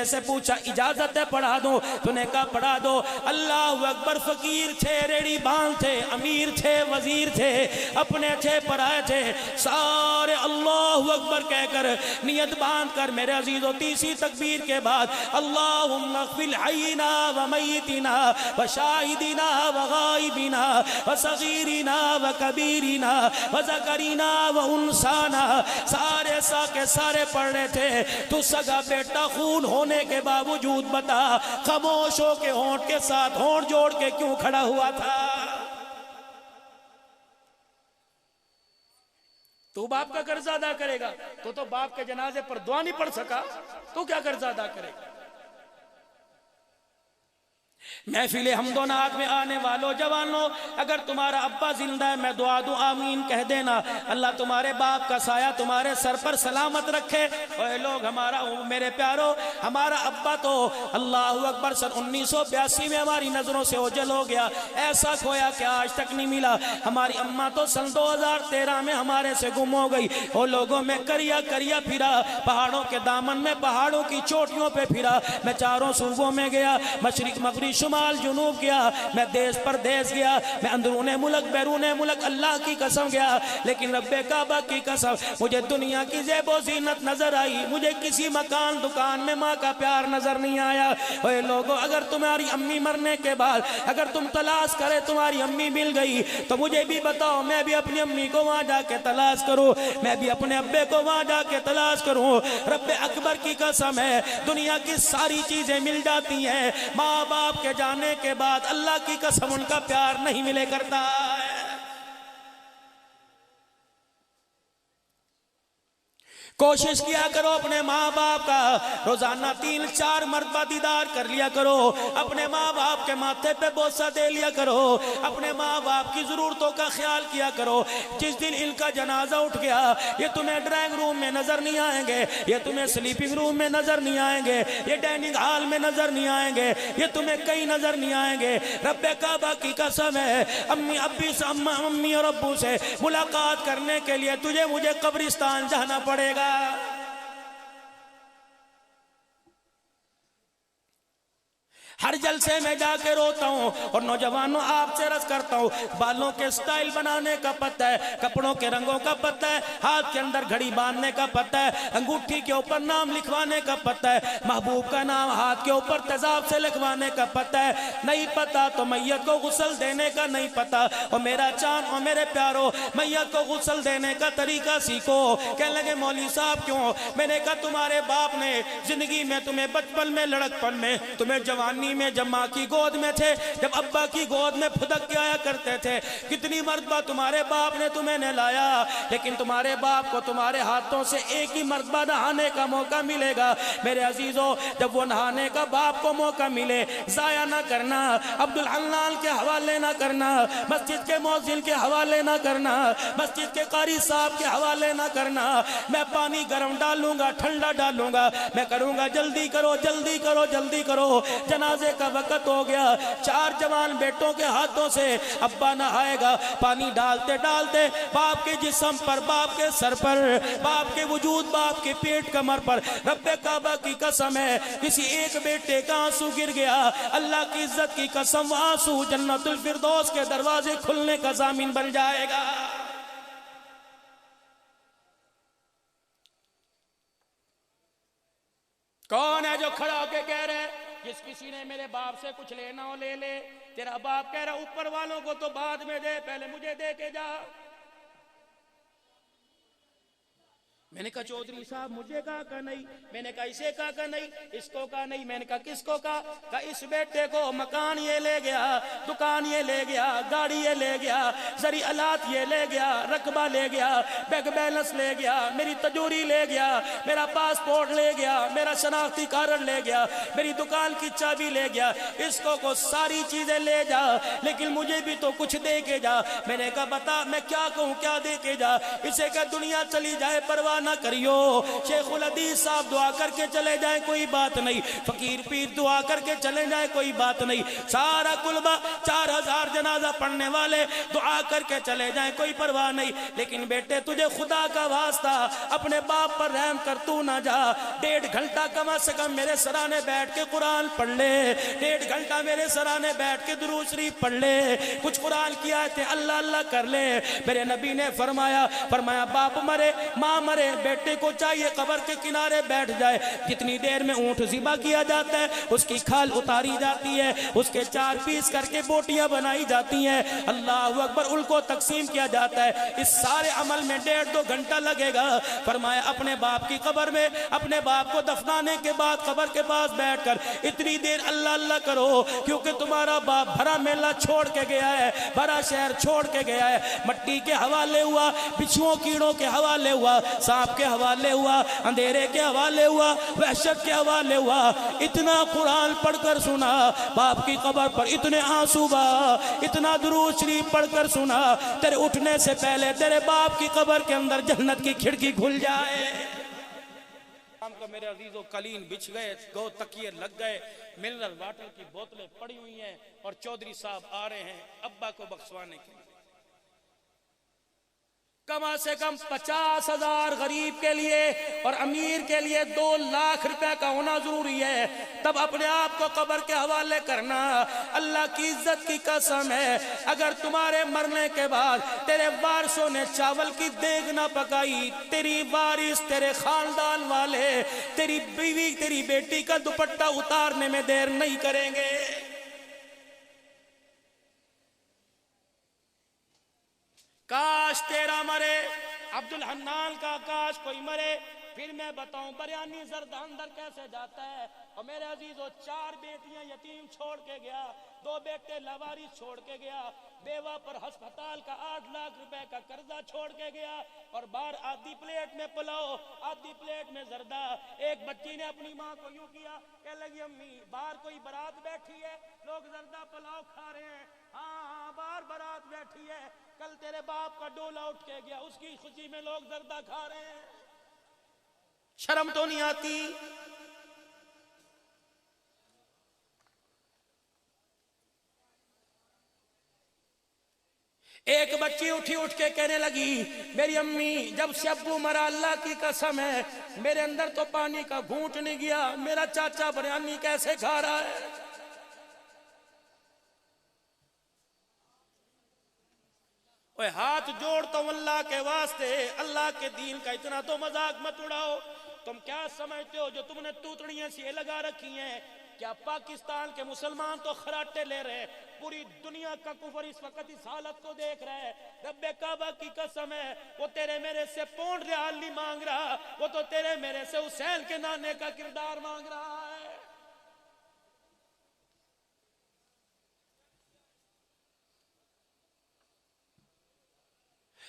سے پوچھا اجازت ہے پڑھا دوں؟ تو نے کہا پڑھا دو۔ اللہ اکبر، فقیر تھے، ریڑی باندھ تھے، امیر تھے، وزیر تھے، اپنے تھے، پرائے تھے، سارے اللہ اکبر کہہ کر نیت باندھ کر میرے عزیزو تیسری تکبیر کے بعد اللہم اغفر حینا و میتنا و شاہدنا و غائبنا و صغیرنا و کبیرنا و ذکرنا و انسانا، سارے کے سارے پڑھ رہے تھے۔ تو سگا بیٹا خون ہونے کے باوجود بتا خاموش ہو کے ہونٹ کے ساتھ ہونٹ جوڑ کے کیوں کھڑا ہوا تھا؟ تو باپ کا قرضہ ادا کرے گا؟ تو باپ کے جنازے پر دعا نہیں پڑھ سکا، تو کیا قرضہ ادا کرے گا؟ محفل حمد و نعت میں آنے والوں جوانوں، اگر تمہارا ابا زندہ ہے میں دعا دوں آمین کہہ دینا، اللہ تمہارے باپ کا سایہ تمہارے سر پر سلامت رکھے۔ اے لوگ، ہمارا میرے پیارو، ہمارا ابا تو اللہ اکبر سن 1982 میں ہماری نظروں سے اوجھل ہو گیا، ایسا کھویا کہ آج تک نہیں ملا۔ ہماری اماں تو سن 2013 میں ہمارے سے گم ہو گئی۔ وہ لوگوں میں کریا پھرا، پہاڑوں کے دامن میں، پہاڑوں کی چوٹیوں پہ پھرا، میں چاروں صوبوں میں گیا، مشرق مغرب شمال جنوب گیا، میں دیس پر دیس گیا، میں اندرون ملک بیرون ملک، اللہ کی قسم گیا، لیکن رب کعبہ کی قسم مجھے دنیا کی زیب و زینت نظر آئی، مجھے کسی مکان دکان میں ماں کا پیار نظر نہیں آیا۔ اے لوگوں، اگر تمہاری امی مرنے کے بعد اگر تم تلاش کرے تمہاری امی مل گئی تو مجھے بھی بتاؤ، میں بھی اپنی امی کو وہاں جا کے تلاش کروں، میں بھی اپنے ابے کو وہاں جا کے تلاش کروں۔ رب اکبر کی قسم ہے، دنیا کی ساری چیزیں مل جاتی ہیں، ماں باپ کے جانے کے بعد اللہ کی قسم ان کا پیار نہیں ملے کرتا ہے۔ کوشش کیا کرو اپنے ماں باپ کا روزانہ 3-4 مرتبہ دیدار کر لیا کرو، اپنے ماں باپ کے ماتھے پہ بوسہ دے لیا کرو، اپنے ماں باپ کی ضرورتوں کا خیال کیا کرو۔ جس دن ان کا جنازہ اٹھ گیا، یہ تمہیں ڈرائنگ روم میں نظر نہیں آئیں گے، یہ تمہیں سلیپنگ روم میں نظر نہیں آئیں گے، یہ ڈائننگ ہال میں نظر نہیں آئیں گے، یہ تمہیں کہیں نظر نہیں آئیں گے۔ رب کعبہ کی قسم ہے، امی اور ابو سے ملاقات کرنے کے لیے تجھے مجھے قبرستان جانا پڑے گا۔ ہر جلسے میں جا کے روتا ہوں اور نوجوانوں آپ سے عرض کرتا ہوں، بالوں کے سٹائل بنانے کا پتہ ہے، کپڑوں کے رنگوں کا پتہ ہے، ہاتھ کے اندر گھڑی باندھنے کا پتہ ہے، انگوٹھی کے اوپر نام لکھوانے کا پتہ ہے، محبوب کا نام ہاتھ کے اوپر تیزاب سے لکھوانے کا پتہ ہے، نہیں پتہ تو میت کو غسل دینے کا نہیں پتہ۔ اور میرا چاند اور میرے پیارو، میت کو غسل دینے کا طریقہ سیکھو۔ کہنے لگے مولوی صاحب کیوں؟ میں نے کہا تمہارے باپ نے زندگی میں تمہیں بچپن میں، لڑکپن میں، تمہیں جوانی میں جب ماں کی گود میں تھے، جب ابا کی گود میں پھدک کے آیا کرتے تھے، کتنی مرتبہ تمہارے باپ نے تمہیں نہلایا، لیکن تمہارے باپ کو تمہارے ہاتھوں سے ایک ہی مرتبہ نہانے کا موقع ملے گا۔ میرے عزیزو، جب وہ نہانے کا باپ کو موقع ملے، ضائع نہ کرنا، عبدالحنان کے حوالے نہ کرنا، مسجد کے مؤذن کے حوالے نہ کرنا، مسجد کے قاری صاحب کے حوالے نہ کرنا۔ میں پانی گرم ڈالوں گا، ٹھنڈا ڈالوں گا، میں کروں گا جلدی کرو جلدی کرو جلدی کرو، جنازے کا وقت ہو گیا۔ 4 جوان بیٹوں کے ہاتھوں سے ابا نہائے گا، پانی ڈالتے ڈالتے باپ کے جسم پر، باپ کے سر پر، باپ کے وجود، باپ کے پیٹ کمر پر، رب کعبہ کی قسم ہے کسی ایک بیٹے کا آنسو گر گیا، اللہ کی عزت کی قسم وہ آنسو جنت الفردوس کے دروازے کھلنے کا ضامن بن جائے گا۔ کون ہے جو کھڑا ہو کے کہہ رہے جس کسی نے میرے باپ سے کچھ لینا ہو لے لے. تیرا باپ کہہ رہا اوپر والوں کو تو بعد میں دے، پہلے مجھے دے کے جا. میں نے کہا چودھری صاحب مجھے کہا نہیں. میں نے کہا اسے کہا نہیں، اس کو کہا نہیں. میں نے کہا کس کو کہا اس بیٹے کو مکان یہ لے گیا، دکان یہ لے گیا، گاڑی یہ لے گیا، زرعی آلات یہ لے گیا، رقبہ لے گیا، بینک بیلنس لے گیا، میری تجوری لے گیا، میرا پاسپورٹ لے گیا، میرا شناختی کارڈ لے گیا، میری دکان کی چابی لے گیا. اس کو ساری چیزیں لے جا لیکن مجھے بھی تو کچھ دے کے جا. میں نے کہا بتا میں کیا کہوں، کیا دے کے جا. اسے کہ دنیا چلی جائے پرواہ نہ کریو، شیخ الحدیث صاحب دعا کر کے چلے جائیں کوئی بات نہیں، فقیر پیر دعا کر کے چلے جائیں کوئی بات نہیں، سارا کلبہ 4000 جنازہ پڑھنے والے دعا کر کے چلے جائیں کوئی پرواہ نہیں. لیکن بیٹے تجھے خدا کا واسطہ اپنے باپ پر رحم کر تو نہ جا. 1.5 گھنٹہ کم از کم میرے سرانے بیٹھ کے قرآن پڑھ لے، 1.5 گھنٹہ میرے سرانے بیٹھ کے درود شریف پڑھ لے، کچھ قرآن کی آیتیں اللہ اللہ کر لے. میرے نبی نے فرمایا باپ مرے ماں مرے بیٹے کو چاہیے قبر کے کنارے بیٹھ جائے. کتنی دیر میں اونٹ ذبح کیا جاتا ہے، اس کی کھال اتاری جاتی ہے، اس کے 4 پیس کر کے بوٹیاں بنائی جاتی ہیں، اللہ اکبر، ان کو تقسیم کیا جاتا ہے. اس سارے عمل میں 1.5-2 گھنٹہ لگے گا. فرمایا اپنے باپ کی قبر میں اپنے باپ کو دفنانے کے بعد قبر کے پاس بیٹھ کر اتنی دیر اللہ اللہ کرو، کیونکہ تمہارا باپ بھرا میلہ چھوڑ کے گیا ہے، بھرا شہر چھوڑ کے گیا ہے، مٹی کے حوالے ہوا، بچھوؤں کیڑوں کے حوالے ہوا، سانپ کے حوالے ہوا، اندھیرے کے حوالے ہوا، وحشت کے حوالے ہوا. اتنا قرآن پڑھ کر سنا باپ کی قبر پر، اتنے آنسو بہا، اتنا درود شریف پڑھ کر سنا، تیرے اٹھنے سے پہلے تیرے باپ کی قبر کے اندر جنت کی کھڑکی کھل جائے. شام کو میرے عزیزوں قلین بچھ گئے، 2 تکیے لگ گئے، منرل واٹر کی بوتلیں پڑی ہوئی ہیں اور چودھری صاحب آ رہے ہیں ابا کو بخشوانے کے لیے. کم سے کم 50,000 غریب کے لیے اور امیر کے لیے 2 لاکھ روپے کا ہونا ضروری ہے. تب اپنے آپ کو قبر کے حوالے کرنا. اللہ کی عزت کی قسم ہے اگر تمہارے مرنے کے بعد تیرے وارثوں نے چاول کی دیگ نہ پکائی، تیری وارث تیرے خاندان والے تیری بیوی تیری بیٹی کا دوپٹہ اتارنے میں دیر نہیں کریں گے. کاش تیرا مرے، عبدالحنان کا کاش کوئی مرے. پھر میں بتاؤں بریانی زردہ اندر کیسے جاتا ہے. اور میرے عزیزوں 4 بیٹیاں یتیم چھوڑ کے گیا، 2 بیٹے لاوارث چھوڑ کے گیا، بیوہ پر ہسپتال کا 8 لاکھ روپے کا قرضہ چھوڑ کے گیا، اور باہر آدھی پلیٹ میں پلاؤ آدھی پلیٹ میں زردہ. ایک بچی نے اپنی ماں کو یوں کیا، کہنے لگی امی باہر کوئی برات بیٹھی ہے، لوگ زردہ پلاؤ کھا رہے ہیں. ہاں باہر برات بیٹھی ہے، کل تیرے باپ کا ڈولہ اٹھ کے گیا، اس کی خوشی میں لوگ زردہ کھا رہے ہیں. شرم تو نہیں آتی؟ ایک بچی اٹھ کے کہنے لگی میری امی جب سے ابو مرا اللہ کی قسم ہے میرے اندر تو پانی کا گھونٹ نہیں گیا، میرا چاچا بریانی کیسے کھا رہا ہے. اوے ہاتھ جوڑتا ہوں اللہ کے واسطے، اللہ کے دین کا اتنا تو مذاق مت اڑاؤ. تم کیا سمجھتے ہو جو تم نے توتڑیاں سی لگا رکھی ہیں؟ کیا پاکستان کے مسلمان تو خراٹے لے رہے؟ پوری دنیا کا کفر اس وقت اس حالت کو دیکھ رہا ہے. رب کعبہ کی قسم ہے وہ تیرے میرے سے پونڈ ریال نہیں مانگ رہا، وہ تو تیرے میرے سے حسین کے نانے کا کردار مانگ رہا ہے.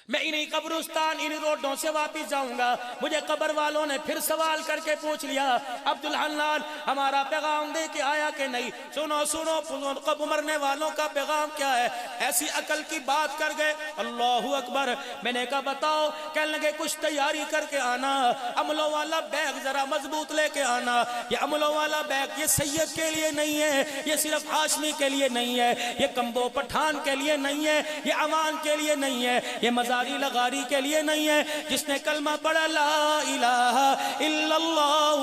میں انہی قبرستان انہی روڈوں سے واپس جاؤں گا. مجھے قبر والوں نے پھر سوال کر کے پوچھ لیا عبدالحنان ہمارا پیغام دے کے آیا کہ نہیں؟ سنو قبر مرنے والوں کا پیغام کیا ہے؟ ایسی عقل کی بات کر گئے. اللہ اکبر. میں نے کہا بتاؤ. کہنے لگے کچھ تیاری کر کے آنا، عملوں والا بیگ ذرا مضبوط لے کے آنا. یہ عملوں والا بیگ یہ سید کے لیے نہیں ہے، یہ صرف ہاشمی کے لیے نہیں ہے، یہ کمبو پٹھان کے لیے نہیں ہے، یہ عوان کے لیے نہیں ہے، یہ مزاری لغاری کے لیے نہیں ہے. جس نے کلمہ پڑھا لا الہ الا اللہ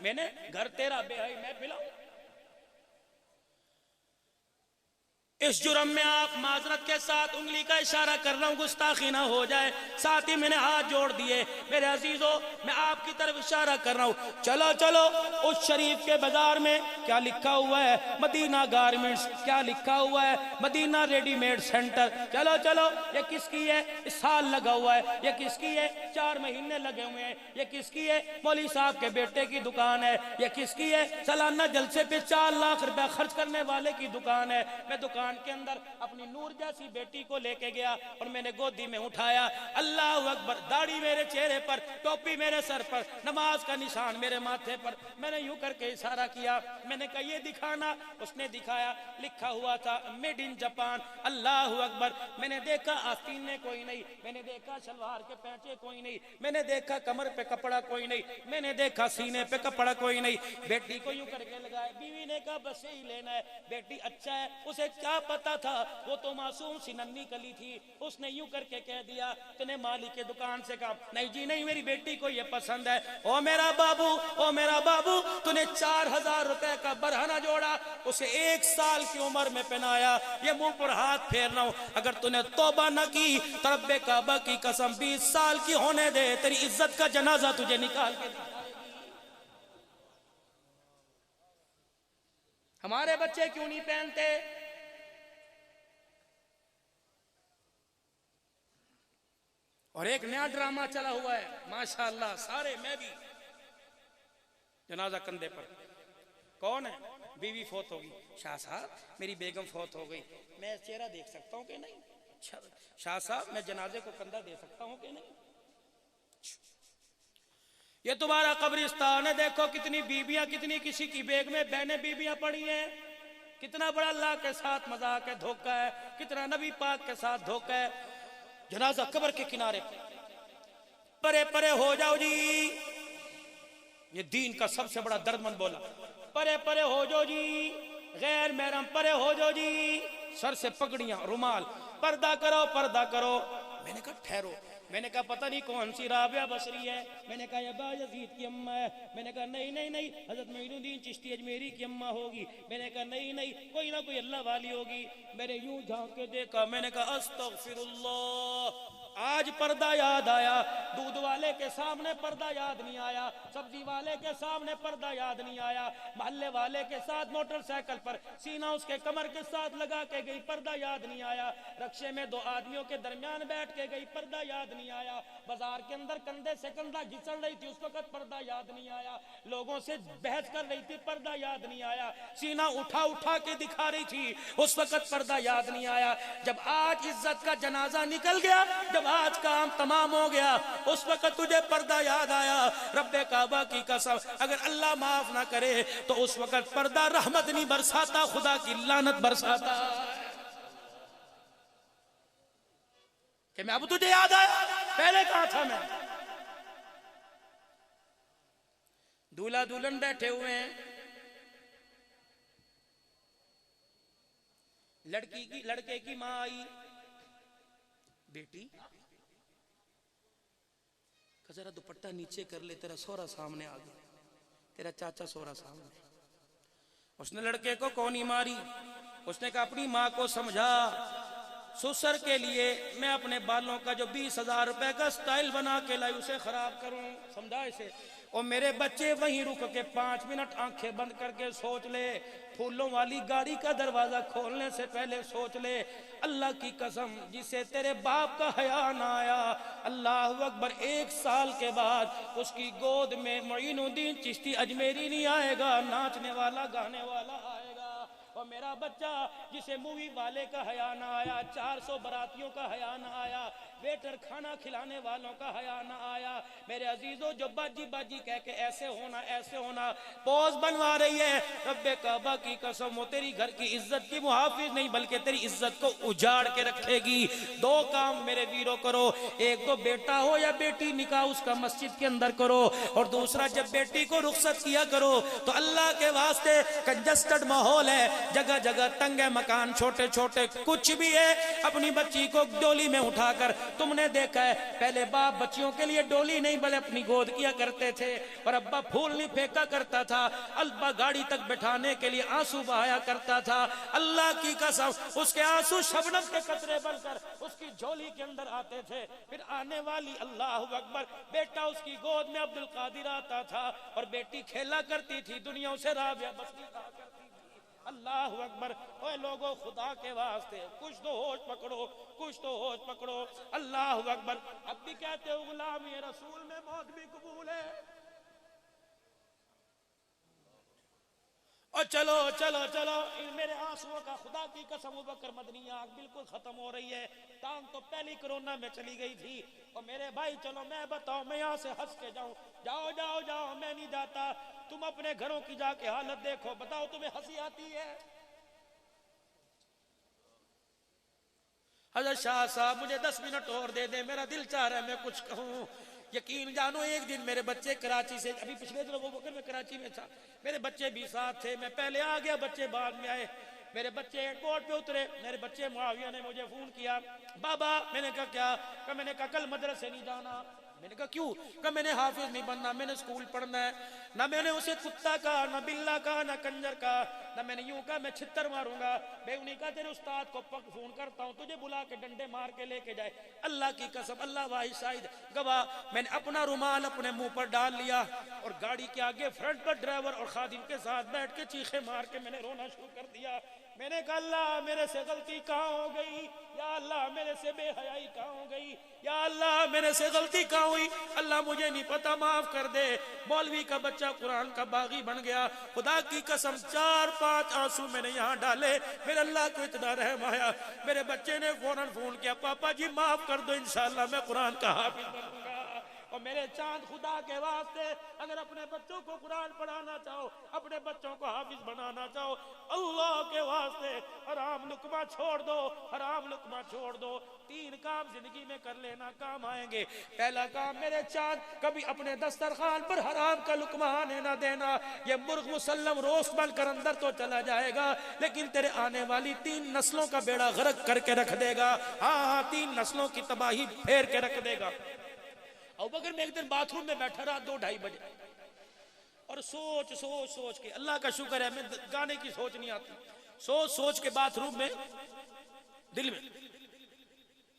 میں نے گھر تیرا بے حی میں پلاؤں؟ اس جرم میں آپ معذرت کے ساتھ انگلی کا اشارہ کر رہا ہوں گستاخی نہ ہو جائے، ساتھ ہی میں نے ہاتھ جوڑ دیے، میرے عزیزو میں آپ کی طرف اشارہ کر رہا ہوں، چلو چلو اس شریف کے بازار میں کیا لکھا ہوا ہے؟ مدینہ گارمنٹس، کیا لکھا ہوا ہے؟ مدینہ ریڈی میڈ سینٹر، چلو چلو یہ کس کی ہے؟ اس سال لگا ہوا ہے، یہ کس کی ہے؟ 4 مہینے لگے ہوئے ہیں، یہ کس کی ہے؟ مولوی صاحب کے بیٹے کی دکان ہے، یہ کس کی ہے؟ سالانہ جلسے پہ 4 لاکھ روپے خرچ کرنے والے کی دکان ہے۔ میں دکان کے اندر اپنی نور جیسی بیٹی کو لے کے گیا اور میں نے گودی میں اٹھایا، اللہ اکبر، داڑھی میرے چہرے پر، ٹوپی میرے سر پر، نماز کا نشان میرے ماتھے پر، میں نے یوں کر کے اشارہ کیا، میں نے کہا یہ دکھانا، اس نے دکھایا، لکھا ہوا تھا میڈ ان جاپان، اللہ اکبر۔ میں نے دیکھا آستینے کوئی نہیں، میں نے دیکھا شلوار کے پینچے کوئی نہیں، میں نے دیکھا کمر پہ کپڑا کوئی نہیں، میں نے دیکھا سینے پہ کپڑا کوئی نہیں، بیٹی کو یوں کر کے لگایا، بیوی نے کہا بس یہی لینا ہے، بیٹی اچھا ہے، اسے کیا پتا تھا، وہ تو معصوم سی ننھی کلی تھی، اس نے یوں کر کے کہہ دیا، تو نے مالک کے دکان سے کہا نہیں جی نہیں میری بیٹی کو یہ پسند ہے، او میرا بابو، او میرا بابو، تو نے 4000 روپے کا برہنہ جوڑا، اسے 1 سال کی عمر میں پہنایا، یہ منہ پر ہاتھ پھیر رہا ہوں، اگر تو نے توبہ نہ کی تو رب کعبہ کی قسم 20 سال کی ہونے دے، تیری عزت کا جنازہ تجھے نکال کے دکھائے گی۔ ہمارے بچے کیوں نہیں پہنتے؟ اور ایک نیا ڈرامہ چلا ہوا ہے ماشاءاللہ، سارے میں بھی، جنازہ کندھے پر، کون ہے؟ بیوی فوت ہوگی، شاہ صاحب میری بیگم فوت ہو گئی، میں چہرہ دیکھ سکتا ہوں کہ نہیں؟ شاہ صاحب میں جنازے کو کندھا دے سکتا ہوں کہ نہیں؟ یہ تمہارا قبرستان ہے، دیکھو کتنی بیویاں، کتنی کسی کی بیگ میں بہنیں بیویاں پڑی ہیں، کتنا بڑا اللہ کے ساتھ مذاق ہے، دھوکہ ہے، کتنا نبی پاک کے ساتھ دھوکہ ہے۔ جنازہ قبر کے کنارے پرے پرے ہو جاؤ جی، یہ دین کا سب سے بڑا درد مند بولا، پرے پرے ہو جاؤ جی، غیر محرم پرے ہو جاؤ جی، سر سے پگڑیاں، رومال، پردہ کرو پردہ کرو۔ میں نے کہا ٹھہرو، میں نے کہا پتہ نہیں کون سی رابعہ بصری ہے، میں نے کہا یہ باجزید کی اماں ہے، میں نے کہا نہیں نہیں نہیں حضرت معین الدین چشتی اجمیری کی اماں ہوگی، میں نے کہا نہیں نہیں کوئی نہ کوئی اللہ والی ہوگی۔ میں نے یوں جھانک کے دیکھا، میں نے کہا استغفر اللہ، آج پردہ یاد آیا، دودھ والے کے سامنے پردہ یاد نہیں آیا، سبزی والے کے سامنے پردہ یاد نہیں آیا، محلے والے کے ساتھ موٹر سائیکل پر سینہ اس کے کمر کے ساتھ لگا کے گئی، پردہ یاد نہیں آیا، رکشے میں 2 آدمیوں کے درمیان بیٹھ کے گئی، پردہ یاد نہیں آیا، بازار کے اندر کندھے سے کندھا گھسڑ رہی تھی، اس وقت پردہ یاد نہیں آیا، لوگوں سے بحث کر رہی تھی، پردہ یاد نہیں آیا، سینہ اٹھا اٹھا کے دکھا رہی تھی، اس وقت پردہ یاد نہیں آیا۔ جب آج عزت کا جنازہ نکل گیا، جب آج کام تمام ہو گیا، اس وقت تجھے پردہ یاد آیا، رب کعبہ کی قسم اگر اللہ معاف نہ کرے تو اس وقت پردہ رحمت نہیں برساتا، خدا کی لعنت برساتا کہ میں اب تجھے یاد آیا، پہلے کہاں تھا میں؟ دولہا دلہن بیٹھے ہوئے ہیں، لڑکے کی ماں آئی، بیٹی کہ ذرا دوپٹہ نیچے کر لے، تیرا سورا سامنے آ گیا، تیرا چاچا سورا سامنے۔ اس نے لڑکے کو کونی ماری، اس نے کہا اپنی ماں کو سمجھا، سسر کے لیے میں اپنے بالوں کا جو 20,000 روپے کا سٹائل بنا کے لائی اسے خراب کروں، سمجھا اسے؟ اور میرے بچے وہیں رک کے 5 منٹ آنکھیں بند کر کے سوچ لے، پھولوں والی گاڑی کا دروازہ کھولنے سے پہلے سوچ لے، اللہ کی قسم جسے تیرے باپ کا حیا نہ آیا، اللہ اکبر 1 سال کے بعد اس کی گود میں معین الدین چشتی اجمیری نہیں آئے گا، ناچنے والا گانے والا آئے گا۔ اور میرا بچہ جسے مووی والے کا حیا نہ آیا، 400 براتیوں کا حیا نہ آیا، ویٹر کھانا کھلانے والوں کا حیا نہ آیا، میرے عزیزوں جو باجی باجی کہہ کے ایسے ہونا پوز بنوا رہی ہے، رب کعبہ کی قسم وہ تیری گھر کی عزت کی محافظ نہیں بلکہ تیری عزت کو اجاڑ کے رکھے گی۔ 2 کام میرے ویرو کرو، ایک تو بیٹا ہو یا بیٹی نکاح اس کا مسجد کے اندر کرو، اور دوسرا جب بیٹی کو رخصت کیا کرو تو اللہ کے واسطے کنجسٹڈ ماحول ہے، جگہ جگہ تنگ ہے مکان، چھوٹے چھوٹے کچھ بھی ہے، اپنی بچی کو ڈولی میں اٹھا کر تم نے دیکھا ہے پہلے باپ بچیوں کے لیے ڈولی نہیں بلے اپنی گود کیا کرتے تھے، اور ابا پھول نہیں پھینکا کرتا تھا، ابا گاڑی تک بٹھانے کے لیے آنسو بہایا کرتا تھا۔ اللہ کی قسم اس کے آنسو شبنم کے قطرے بن کر اس کی جھولی کے اندر آتے تھے۔ پھر آنے والی اللہ اکبر بیٹا اس کی گود میں عبد القادر آتا تھا، اور بیٹی کھیلا کرتی تھی، دنیا اسے رابعہ بسری کہا کرتی تھی۔ اللہ اکبر۔ اوے لوگوں خدا کے واسطے کچھ تو ہوش پکڑو، کچھ تو ہوش پکڑو۔ اللہ اکبر۔ اب بھی کہتے ہو غلامی رسول میں موت بھی قبول ہے، اور چلو چلو چلو میرے آنسوؤں کا خدا کی قسم ابوبکر مدنی آنکھ بالکل ختم ہو رہی ہے، ٹانگ تو پہلی کرونا میں چلی گئی تھی، اور میرے بھائی چلو میں بتاؤں، میں یہاں سے ہنس کے جاؤں، جاؤ جاؤ جاؤ، میں نہیں جاتا، تم اپنے گھروں کی جا کے حالت دیکھو، بتاؤ تمہیں ہنسی آتی ہے؟ حضرت شاہ صاحب مجھے 10 منٹ اور دے دیں، میرا دل چاہ رہا ہے میں کچھ کہوں۔ یقین جانو ایک دن میرے بچے کراچی سے، ابھی پچھلے دن ابوبکر میں کراچی میں تھا، میرے بچے بھی ساتھ تھے، میں پہلے آ گیا، بچے بعد میں آئے، میرے بچے ایئرپورٹ پہ اترے، میرے بچے معاویہ نے مجھے فون کیا، بابا، میں نے کہا کیا؟ کہ میں نے کہا کل مدرسے نہیں جانا۔ میں نے کہا کیوں؟ کہ میں نے حافظ نہیں بننا، میں نے اسکول پڑھنا ہے۔ نہ میں نے اسے کتا کہا، نہ بلا کہا، نہ کنجر کہا، نہ میں نے یوں کہا میں چھتر ماروں گا۔ میں انہیں کہا تیرے استاد کو فون کرتا ہوں، تجھے بلا کے ڈنڈے مار کے لے کے جائے۔ اللہ کی قسم، اللہ واحد شاہد گواہ، میں نے اپنا رومال اپنے منہ پر ڈال لیا، اور گاڑی کے آگے فرنٹ پر ڈرائیور اور خادم کے ساتھ بیٹھ کے چیخے مار کے میں نے رونا شروع کر دیا۔ میں نے کہا اللہ میرے سے غلطی کہاں ہو گئی، یا اللہ میرے سے بے حیائی کہاں ہو گئی، یا اللہ میرے سے غلطی کہاں ہوئی، اللہ مجھے نہیں پتا، معاف کر دے۔ مولوی کا بچہ قرآن کا باغی بن گیا، خدا کی قسم 4-5 آنسو میں نے یہاں ڈالے، میرے اللہ کو اتنا رحم آیا، میرے بچے نے فوراً فون کیا، پاپا جی معاف کر دو، انشاءاللہ میں قرآن کا حافظ بنوں گا۔ اور میرے چاند خدا کے واسطے اگر اپنے بچوں کو قرآن پڑھانا چاہو، اپنے بچوں کو حافظ بنانا چاہو، اللہ کے واسطے حرام لقمہ چھوڑ دو، حرام لقمہ چھوڑ دو۔ 3 کام زندگی میں کر لینا، کام آئیں گے۔ پہلا کام میرے چاند، کبھی اپنے دسترخوان پر حرام کا لقمہ آنے نہ دینا۔ یہ مرغ مسلم روسٹ بن کر اندر تو چلا جائے گا، لیکن تیرے آنے والی 3 نسلوں کا بیڑا غرق کر کے رکھ دے گا۔ ہاں 3 نسلوں کی تباہی پھیر کے رکھ دے گا۔ ابوبکر میں ایک دن باتھ روم میں بیٹھا رہا 2-2:30 بجے، اور سوچ کے، اللہ کا شکر ہے میں گانے کی سوچ نہیں آتی، سوچ کے باتھ روم میں دل میں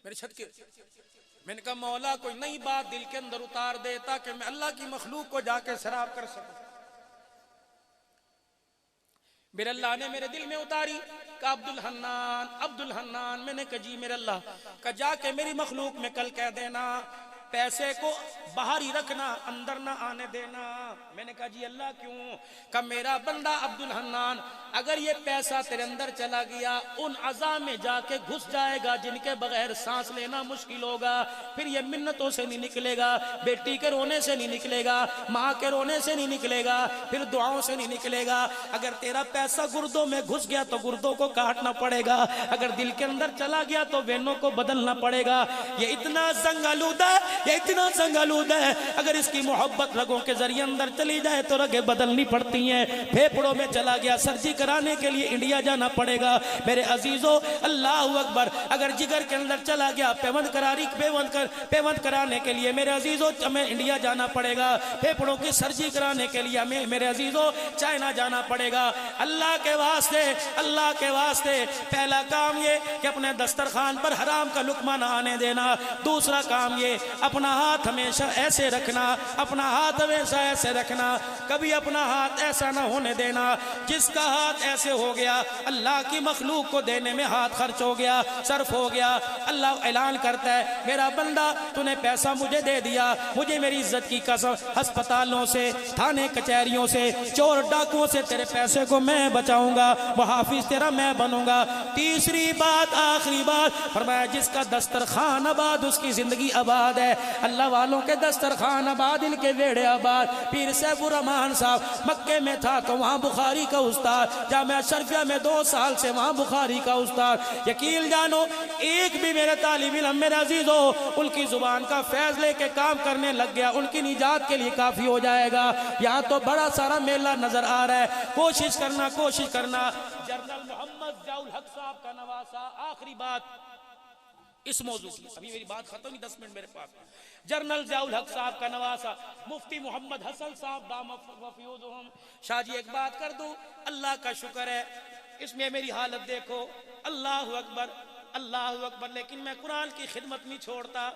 میرے چھت کے، میں نے کہا مولا کوئی نئی بات دل کے اندر اتار دے تاکہ میں اللہ کی مخلوق کو جا کے سراب کر سکوں۔ میرے اللہ نے میرے دل میں اتاری، کہ عبد الحنان، میں نے کہا جی میرے اللہ، کہ جا کے میری مخلوق میں کل کہہ دینا پیسے کو باہر ہی رکھنا، اندر نہ آنے دینا۔ میں نے کہا جی اللہ کیوں؟ کہ میرا بندہ عبد الحنان اگر یہ پیسہ تیرے اندر چلا گیا، ان اعضاء میں جا کے گھس جائے گا جن کے بغیر سانس لینا مشکل ہوگا، پھر یہ منتوں سے نہیں نکلے گا، بیٹی کے رونے سے نہیں نکلے گا، ماں کے رونے سے نہیں نکلے گا، پھر دعاؤں سے نہیں نکلے گا۔ اگر تیرا پیسہ گردوں میں گھس گیا تو گردوں کو کاٹنا پڑے گا، اگر دل کے اندر چلا گیا تو وینوں کو بدلنا پڑے گا۔ یہ اتنا زنگ آلودہ ہے، یہ اتنا زنگ آلودہ ہے، اگر اس کی محبت رگوں کے ذریعے اندر چلی جائے تو رگیں بدلنی پڑتی ہیں۔ پھیپڑوں میں چلا گیا، سرجری کرانے کے لیے انڈیا جانا پڑے گا۔ میرے عزیزو اللہ اکبر، اگر جگر کے اندر چلا گیا، پیوند کرانے کے لیے میرے عزیزو ہمیں انڈیا جانا پڑے گا۔ پھیپڑوں کی سرجری کرانے کے لیے ہمیں میرے عزیزو چائنا جانا پڑے گا۔ اللہ کے واسطے پہلا کام یہ کہ اپنے دسترخوان پر حرام کا لقمہ نہ آنے دینا۔ دوسرا کام یہ اپنا ہاتھ ہمیشہ ایسے رکھنا، اپنا ہاتھ ہمیشہ ایسے رکھنا، کبھی اپنا ہاتھ ایسا نہ ہونے دینا جس کا ہاتھ ایسے ہو گیا اللہ کی مخلوق کو دینے میں ہاتھ خرچ ہو گیا، صرف ہو گیا۔ اللہ اعلان کرتا ہے میرا بندہ تو نے پیسہ مجھے دے دیا، مجھے میری عزت کی قسم ہسپتالوں سے، تھانے کچہریوں سے، چور ڈاکوؤں سے تیرے پیسے کو میں بچاؤں گا، محافظ تیرا میں بنوں گا۔ تیسری بات، آخری بات فرمایا جس کا دسترخوان آباد اس کی زندگی آباد ہے۔ اللہ والوں کے دسترخوان آباد، ان کے ویڑے آباد۔ پیر سیف الرحمان صاحب مکے میں تھا تو وہاں بخاری کا استاد، جامعہ شرفیہ میں 2 سال سے وہاں بخاری کا استاد۔ یقین جانو ایک بھی میرے طالب علم میرے عزیزو ان کی زبان کا فیض لے کے کام کرنے لگ گیا، ان کی نجات کے لیے کافی ہو جائے گا۔ یہاں تو بڑا سارا میلہ نظر آ رہا ہے، کوشش کرنا۔ جنرل محمد ضیاء الحق صاحب کا نواسہ، آخری بات اس موضوع کی. ابھی میری بات ختم نہیں, 10 منٹ میرے پاس. جنرل ضیاء الحق صاحب کا نواسا مفتی محمد حسن صاحب دامت وفیوزہم. شاہ جی ایک بات کر دوں, اللہ کا شکر ہے اس میں میری حالت دیکھو, اللہ اکبر اللہ اکبر, لیکن میں قرآن کی خدمت نہیں چھوڑتا.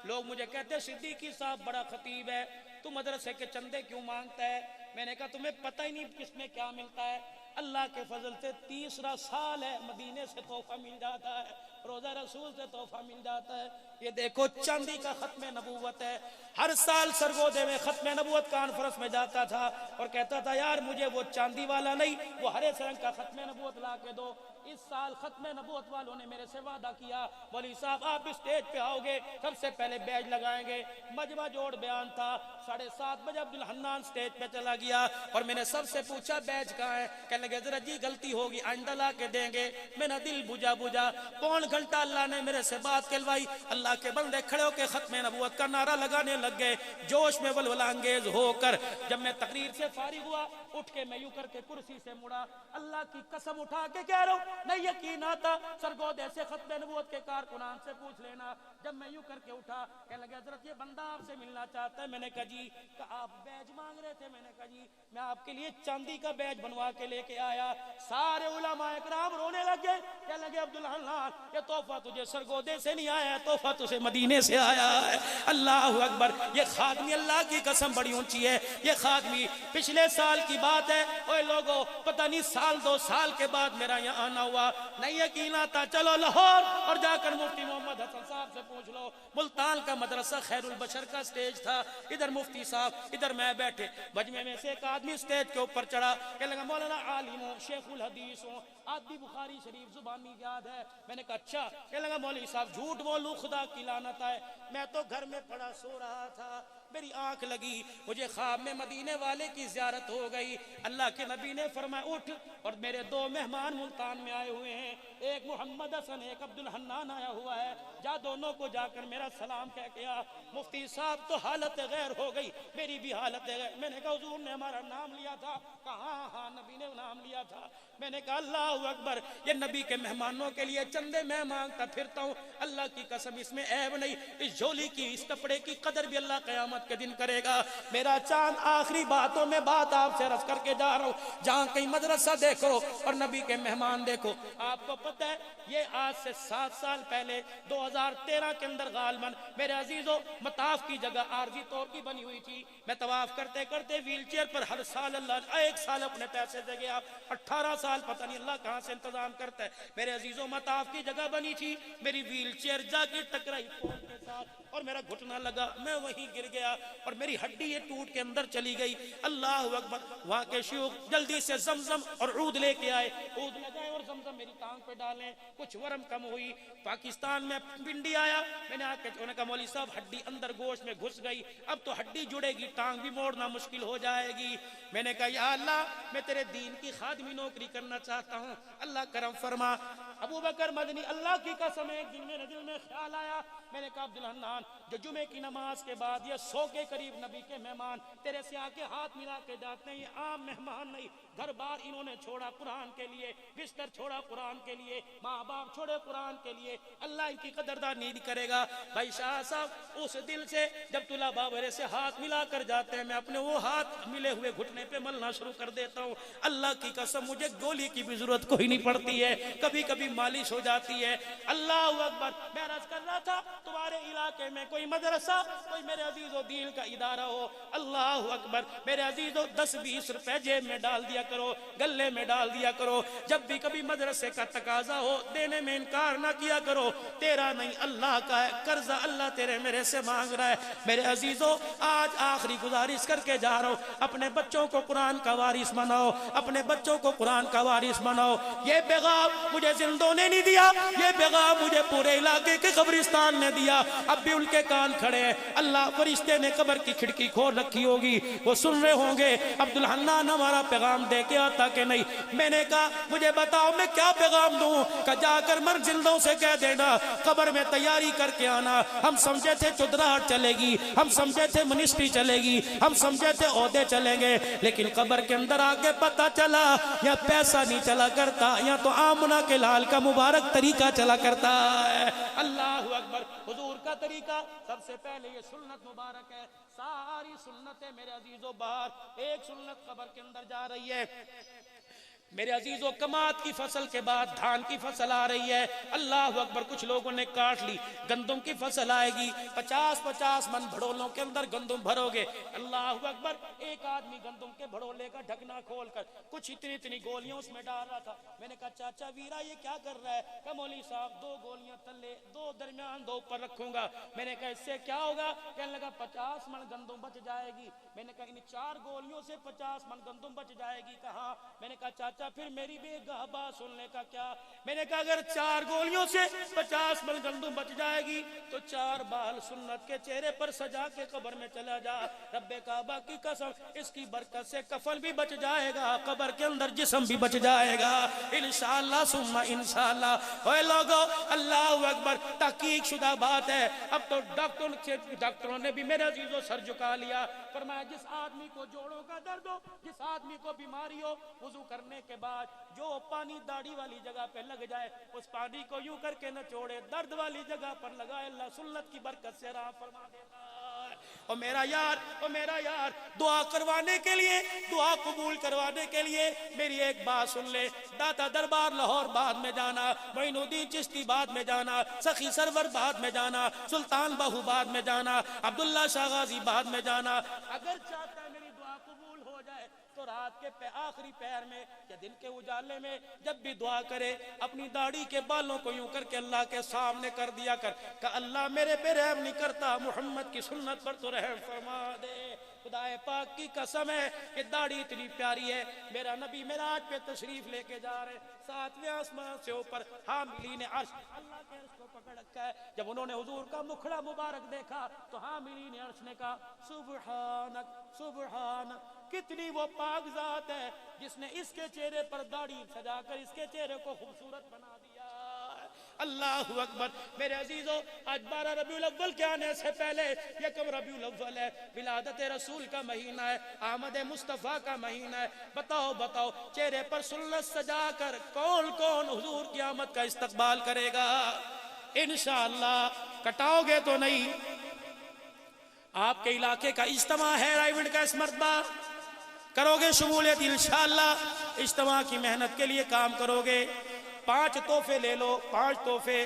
لوگ مجھے کہتے ہیں صدیقی صاحب بڑا خطیب ہے, تو مدرسے کے چندے کیوں مانگتا ہے؟ میں نے کہا تمہیں پتہ ہی نہیں کس میں کیا ملتا ہے. اللہ کے فضل سے تیسرا سال ہے, مدینے سے تحفہ مل جاتا ہے, روزہ رسول سے تحفہ مل جاتا ہے. یہ دیکھو چاندی کا ختم نبوت ہے. ہر سال سرگودے میں ختم نبوت کانفرنس میں جاتا تھا اور کہتا تھا یار مجھے وہ چاندی والا نہیں, وہ ہرے سرنگ کا ختم نبوت لا کے دو. اس سال ختم نبوت والوں نے میرے سے وعدہ کیا, مولوی صاحب آپ اسٹیج پہ آؤ گے سب سے پہلے بیج لگائیں گے. مجمع جوڑ بیان تھا, 7:30 بجے عبدالحنان اسٹیج پہ چلا گیا اور میں نے سب سے پوچھا بیج کہاں ہے؟ کہنے لگے ذرا جی غلطی ہوگی آئندہ لا کے دیں گے. میرا دل بجھا بجھا, پون گھنٹہ اللہ نے میرے سے بات کہلوائی. اللہ کے بندے کھڑے ہو کے ختم نبوت کا نعرہ لگانے لگ گئے جوش میں ولولہ انگیز ہو کر. جب میں تقریر سے فارغ ہوا اٹھ کے میں یوں کر کے کرسی سے مڑا, اللہ کی قسم اٹھا کے کہہ رہا ہوں نہیں یقین آتا, سرگودے سے ختم نبوت کے کارکنان سے پوچھ لینا. جب میں یوں کر کے اٹھا کہنے لگا حضرت یہ بندہ آپ سے ملنا چاہتا ہے. میں نے کہا جی, کہ آپ بیج مانگ رہے تھے؟ میں نے کہا جی میں آپ کے لیے چاندی کا بیج بنوا کے لے کے آیا. سارے علماء اکرام رونے لگے, کہنے لگے عبدالحنان یہ تحفہ تجھے سرگودے سے نہیں آیا ہے, تحفہ تجھے مدینے سے آیا ہے. اللہ اکبر, یہ خادمی اللہ کی قسم بڑی اونچی ہے. یہ خادمی پچھلے سال کی بات ہے, اوے لوگوں پتہ نہیں سال 2 سال کے بعد میرا یہاں آنا ہوا, نہیں یقین آتا. چلو لاہور اور جا کر مفتی محمد حسن صاحب سے پوچھ لو. ملتان کا مدرسہ خیر البشر کا سٹیج تھا, ادھر مفتی صاحب ادھر میں بیٹھے. مجمع میں سے ایک آدمی سٹیج کے اوپر چڑھا, کہنے لگا مولانا عالم ہوں, شیخ الحدیث ہوں, آدھی بخاری شریف زبانی یاد ہے. میں نے کہا اچھا. کہنے لگا مولوی صاحب جھوٹ بولوں خدا کی لعنت ہے, میں تو گھر میں پڑا سو رہا تھا, میری آنکھ لگی, مجھے خواب میں مدینے والے کی زیارت ہو گئی. اللہ کے نبی نے فرمایا اٹھ, اور میرے 2 مہمان ملتان میں آئے ہوئے ہیں, ایک محمد حسن ایک عبدالحنان آیا ہوا ہے, جا دونوں کو جا کر میرا سلام کہہ کے آ. مفتی صاحب تو حالت غیر ہو گئی, میری بھی حالت غیر. میں نے کہا حضور نے ہمارا نام لیا تھا؟ کہا ہاں نبی نے نام لیا تھا. میں نے کہا اللہ اکبر, یہ نبی کے مہمانوں کے لیے چندے میں مانگتا پھرتا ہوں, اللہ کی قسم اس میں عیب نہیں. اس جھولی کی اس کپڑے کی قدر بھی اللہ قیامت کے دن کرے گا. میرا چاند آخری باتوں میں بات آپ سے عرض کر کے جا رہا ہوں, جہاں کہیں مدرسہ دیکھو اور نبی کے مہمان دیکھو. آپ کو پتہ ہے یہ آج سے 7 سال پہلے 2013 کے اندر غالباً میرے عزیزوں مطاف کی جگہ عارضی طور کی بنی ہوئی تھی. میں طواف کرتے کرتے ویل چیئر پر ہر سال اللہ 1 سال اپنے پیسے سے گیا, 18 سال پتہ نہیں اللہ کہاں سے انتظام کرتا ہے. میرے عزیزوں مطاف کی جگہ بنی تھی, میری ویل چیئر جا کے ٹکرائی پول کے ساتھ اور میرا گھٹنا لگا, میں وہیں گر گیا اور میری ہڈی یہ ٹوٹ کے اندر چلی گئی. اللہ اکبر. وہاں کے شیوخ جلدی سے زمزم اور عود لے کے آئے, عود لگائے اور زمزم میری ٹانگ پہ ڈالیں, کچھ ورم کم ہوئی. پاکستان میں پنڈی آیا, میں نے آ کے کہا مولوی صاحب ہڈی اندر گوشت میں گھس گئی, اب تو ہڈی جڑے گی, ٹانگ بھی موڑنا مشکل ہو جائے گی. میں نے کہا یا اللہ میں تیرے دین کی خادمی نوکری کرنا چاہتا ہوں, اللہ کرم فرما. ابو بکر مدنی اللہ کی قسم ایک دن میرے دل میں خیال آیا, میں نے کہا عبدالحنان جو جمعے کی نماز کے بعد یہ 100 کے قریب نبی کے مہمان تیرے سے آ کے ہاتھ ملا کے جاتے ہیں, یہ عام مہمان نہیں, گھر بار انہوں نے چھوڑا قرآن کے لیے, بستر چھوڑا قرآن کے لیے, ماں باپ چھوڑے قرآن کے لیے, اللہ ان کی قدردان نہیں کرے گا. بھائی شاہ صاحب اس دل سے جب طلباء بابرے سے ہاتھ ملا کر جاتے ہیں, میں اپنے وہ ہاتھ ملے ہوئے گھٹنے پہ ملنا شروع کر دیتا ہوں. اللہ کی قسم مجھے گولی کی بھی ضرورت کوئی نہیں پڑتی ہے, کبھی کبھی مالش ہو جاتی ہے. اللہ اکبر. میں عرض کر رہا تھا تمہارے علاقے میں کوئی مدرسہ, کوئی میرے عزیز و دین کا ادارہ ہو, اللہ اکبر. میرے عزیز و 10-20 روپے جیب میں ڈال دیا کرو, گلے میں ڈال دیا کرو, جب بھی کبھی مدرسے کا تقاضا ہو دینے میں انکار نہ کیا کرو. تیرا نہیں اللہ کا ہے, قرضہ اللہ تیرے میرے سے مانگ رہا ہے. میرے عزیزوں آج آخری گزارش کر کے جا رہا ہوں, اپنے بچوں کو قرآن کا وارث بناؤ, اپنے بچوں کو قرآن کا وارث بناؤ. یہ پیغام مجھے زندوں نے نہیں دیا, یہ پیغام مجھے پورے علاقے کے قبرستان نے نے دیا، اب بھی ان کے کان کھڑے ہیں. اللہ فرشتے نے قبر کی کھڑکی کھول رکھی ہوگی، وہ سن رہے ہوں گے عبدالحنان ہمارا پیغام دے کے آتا کہ نہیں. میں نے کہا مجھے بتاؤ میں کیا پیغام دوں؟ کہ جا کر مر زندوں سے کہہ دینا قبر میں تیاری کر کے آنا. ہم سمجھے تھے چودراہٹ چلے گی، ہم سمجھے تھے منسٹری چلے گی، ہم سمجھے تھے عہدے چلیں گے، لیکن قبر کے اندر آگے پتہ چلا یا پیسہ نہیں چلا کرتا، یا تو آمنہ کے لال کا مبارک طریقہ چلا کرتا ہے. اللہ اکبر. حضور کا طریقہ سب سے پہلے یہ سنت مبارک ہے. ساری سنتیں میرے عزیزو باہر، ایک سنت قبر کے اندر جا رہی ہے. میرے عزیزو کماد کی فصل کے بعد دھان کی فصل آ رہی ہے. اللہ اکبر. کچھ لوگوں نے کاٹ لی، گندم کی فصل آئے گی. 50 من بھڑولوں کے اندر گندم بھرو گے. اللہ اکبر. ایک آدمی گندم کے بھڑولے کا ڈھکنا کھول کر کچھ اتنی گولیاں اس میں ڈال رہا تھا. میں نے کہا چاچا ویرا یہ کیا کر رہا ہے؟ کہ مولوی صاحب 2 گولیاں تلے، 2 درمیان، 2 اوپر رکھوں گا. میں نے کہا اس سے کیا ہوگا؟ کہنے لگا 50 من گندم بچ جائے گی. میں نے کہا ان 4 گولیوں سے 50 من گندم بچ جائے گی. کہاں؟ میں نے کہا چاچا پھر میری بھی ایک بات سننے کا کیا؟ میں نے کہا اگر 4 گولیوں سے 50 من گندم بچ جائے گی تو 4 بال سنت کے چہرے پر سجا کے قبر میں چلا جا. رب کعبہ کی قسم اس کی برکت سے کفن بھی بچ جائے گا، قبر کے اندر جسم بھی بچ جائے گا انشاءاللہ ثم انشاءاللہ. اوے لوگو اللہ اکبر. تحقیق شدہ بات ہے. اب تو ڈاکٹروں نے بھی میرے عزیزو سر جھکا لیا. فرمایا جس آدمی کو جوڑوں کا درد ہو، جس آدمی کو بیماری ہو، وضو کرنے کے بعد جو پانی داڑھی والی جگہ پہ لگ جائے اس پانی کو یوں کر کے نہ چھوڑے، درد والی جگہ پر لگائے، اللہ سنت کی برکت سے راہ فرما دیتا ہے. اور میرا یار دعا کروانے کے لیے، دعا قبول کروانے کے لیے میری ایک بات سن لے. داتا دربار لاہور بعد میں جانا، معین الدین چشتی بعد میں جانا، سخی سرور بعد میں جانا، سلطان بہو بعد میں جانا، عبداللہ شاہ غازی بعد میں جانا. اگر چاہتا ہے میری دعا قبول ہو جائے تو رات کے آخری پہر میں یا دن کے اجالے میں جب بھی دعا کرے اپنی داڑھی کے بالوں کو یوں کر کے اللہ کے سامنے کر دیا کر کہ اللہ میرے پہ رحم نہیں کرتا، محمد کی سنت پر تو رحم فرما دے. خدا پاک کی قسم ہے کہ داڑھی اتنی پیاری ہے. میرا نبی معراج پہ تشریف لے کے جا رہے، 7ویں آسمان سے اوپر حاملین عرش، اللہ کے عرش کو پکڑ رکھا ہے. جب انہوں نے حضور کا مکھڑا مبارک دیکھا تو حاملین عرش نے کہا سبحانک سبحانک. کتنی وہ پاک ذات ہے جس نے اس کے چہرے پر داڑھی سجا کر اس کے چہرے کو خوبصورت بنا دیا. اللہ اکبر. میرے عزیزو آج 12 ربیع الاول کے آنے سے پہلے 1 ربیع الاول ہے، ولادت رسول کا مہینہ ہے، آمد مصطفیٰ کا مہینہ ہے. بتاؤ چہرے پر سنت سجا کر کون حضور کی آمد کا استقبال کرے گا؟ انشاءاللہ. کٹاؤ گے تو نہیں. آپ کے علاقے کا اجتماع ہے رائیوڈ کا، اس مرتبہ کرو گے شمولیت انشاءاللہ. اجتماع کی محنت کے لیے کام کرو گے. 5 تحفے لے لو، 5 تحفے.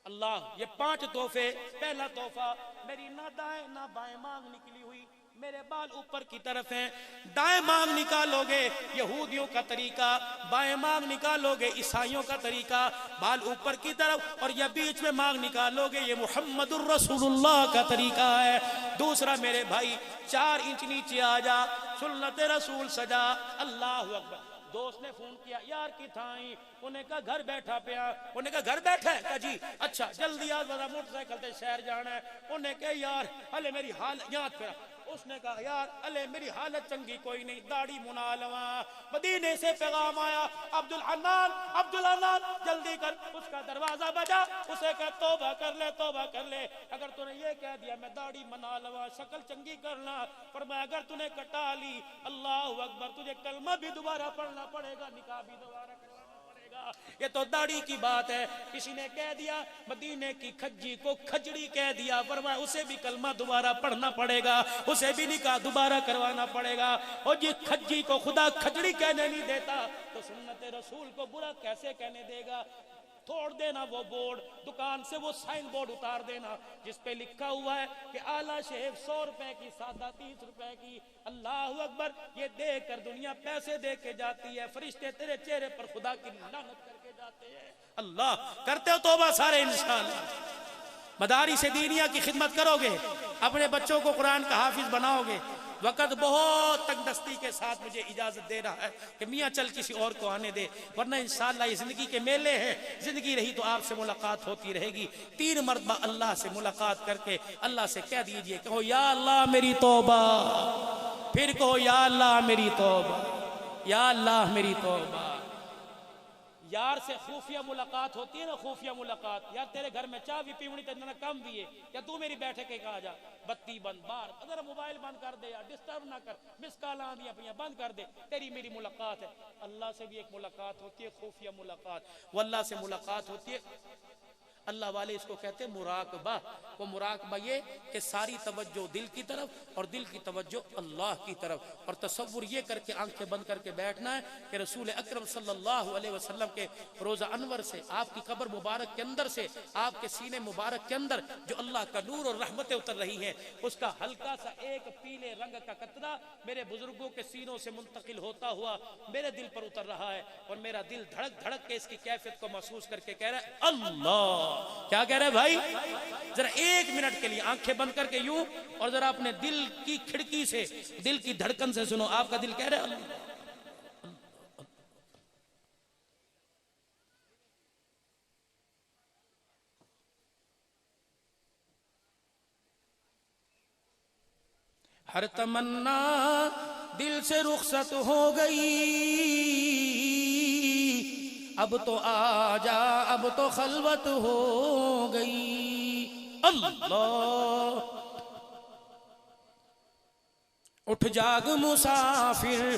اللہ یہ 5 تحفے. پہلا تحفہ، میری نہ دائیں نہ بائیں مانگ نکلی ہوئی، میرے بال اوپر کی طرف ہیں. دائیں مانگ نکالو گے یہودیوں کا طریقہ، بائیں مانگ نکالو گے عیسائیوں کا طریقہ، بال اوپر کی طرف، اور یہ بیچ میں مانگ نکالو گے یہ محمد الرسول اللہ کا طریقہ ہے. دوسرا میرے بھائی 4 انچ نیچے آ جا، سنت رسول سجا. اللہ اکبر. دوست نے فون کیا یار کی تھائیں، انہیں کہا گھر بیٹھا پیا. انہیں کہا گھر بیٹھا ہے؟ کہا جی. اچھا جلدی آج بڑا موٹر سائیکل تے شہر جانا ہے. انہیں کہا یار ہلے میری حالت یاد پہ. اس نے کہا یار ہلے میری حالت چنگی کوئی نہیں، داڑھی منا لواں. مدینے سے پیغام آیا عبدالحنان جلدی کر. اس کا دروازہ بجا. اسے کہا توبہ کر لے. اگر تو نے یہ کہہ دیا میں داڑھی منا لواں، شکل چنگی کرنا، فرمایا اگر تو نے کٹا لی اللہ اکبر تجھے کلمہ بھی دوبارہ پڑھنا پڑے گا، نکاح بھی دوبارہ کروانا پڑے گا. یہ تو داڑھی کی بات ہے. کسی نے کہہ دیا مدینے کی کھجی کو کھجڑی کہہ دیا، فرمایا اسے بھی کلمہ دوبارہ پڑھنا پڑے گا، اسے بھی نکاح دوبارہ کروانا پڑے گا. اور یہ کھجی کو خدا کھجڑی کہنے نہیں دیتا تو سنت رسول کو برا کیسے کہنے دے گا؟ توڑ دینا وہ بورڈ، دکان سے وہ سائن بورڈ اتار دینا جس پہ لکھا ہوا ہے کہ اعلیٰ شیف 100 روپے کی، سادہ 30 روپے کی. اللہ اکبر. یہ دیکھ کر دنیا پیسے دے کے جاتی ہے، فرشتے تیرے چہرے پر خدا کی لعنت کر کے جاتے ہیں. اللہ کرتے ہو توبہ سارے انشاءاللہ. مدارس دینیہ کی خدمت کرو گے، اپنے بچوں کو قرآن کا حافظ بناؤ گے. وقت بہت تنگ دستی کے ساتھ مجھے اجازت دے رہا ہے کہ میاں چل کسی اور کو آنے دے، ورنہ انشاءاللہ یہ زندگی کے میلے ہیں. زندگی رہی تو آپ سے ملاقات ہوتی رہے گی. 3 مرتبہ اللہ سے ملاقات کر کے اللہ سے کہہ دیجئے، کہو یا اللہ میری توبہ، پھر کہو یا اللہ میری توبہ، یا اللہ میری توبہ. یار سے خفیہ ملاقات ہوتی ہے نا، خفیہ ملاقات. یار تیرے گھر میں چائے بھی پیونی تو اتنا کم دیے، یا تو میری بیٹھے کے کہا جا بتی بند، بار اگر موبائل بند کر دے، یا ڈسٹرب نہ کر، مس کال آ دیا اپنی بند کر دے. تیری میری ملاقات ہے. اللہ سے بھی ایک ملاقات ہوتی ہے، خفیہ ملاقات. وہ اللہ سے ملاقات ہوتی ہے. اللہ والے اس کو کہتے ہیں مراقبہ. وہ مراقبہ یہ کہ ساری توجہ دل کی طرف اور دل کی توجہ اللہ کی طرف، اور تصور یہ کر کے آنکھیں بند کر کے بیٹھنا ہے کہ رسول اکرم صلی اللہ علیہ وسلم کے روزہ انور سے، آپ کی قبر مبارک کے اندر سے، آپ کے سینے مبارک کے اندر جو اللہ کا نور اور رحمتیں اتر رہی ہیں، اس کا ہلکا سا ایک پیلے رنگ کا قطرہ میرے بزرگوں کے سینوں سے منتقل ہوتا ہوا میرے دل پر اتر رہا ہے، اور میرا دل دھڑک دھڑک کے اس کی کیفیت کو محسوس کر کے کہہ رہا ہے اللہ. کیا کہہ رہے بھائی؟ ذرا 1 منٹ کے لیے آنکھیں بند کر کے یوں، اور ذرا اپنے دل کی کھڑکی سے، دل کی دھڑکن سے سنو. آپ کا دل کہہ رہے اللہ. ہر تمنا دل سے رخصت ہو گئی، اب تو آ جا، اب تو خلوت ہو گئی. اللہ. اٹھ جاگ مسافر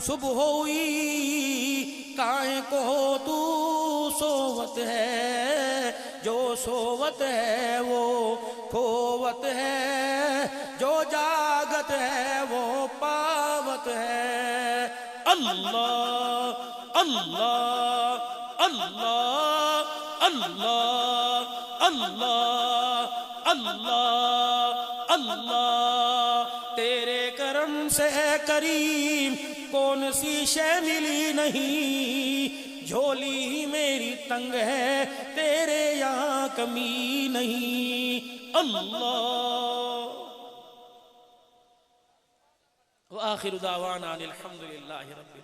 صبح ہوئی، کائیں کو تو سوت ہے، جو سوت ہے وہ کھوت ہے، جو جاگت ہے وہ پاوت ہے. اللہ اللہ اللہ اللہ اللہ اللہ اللہ. تیرے کرم سے اے کریم کون سی شے ملی نہیں، جھولی میری تنگ ہے تیرے یہاں کمی نہیں. اللہ. وآخر دعوانا الحمدللہ رب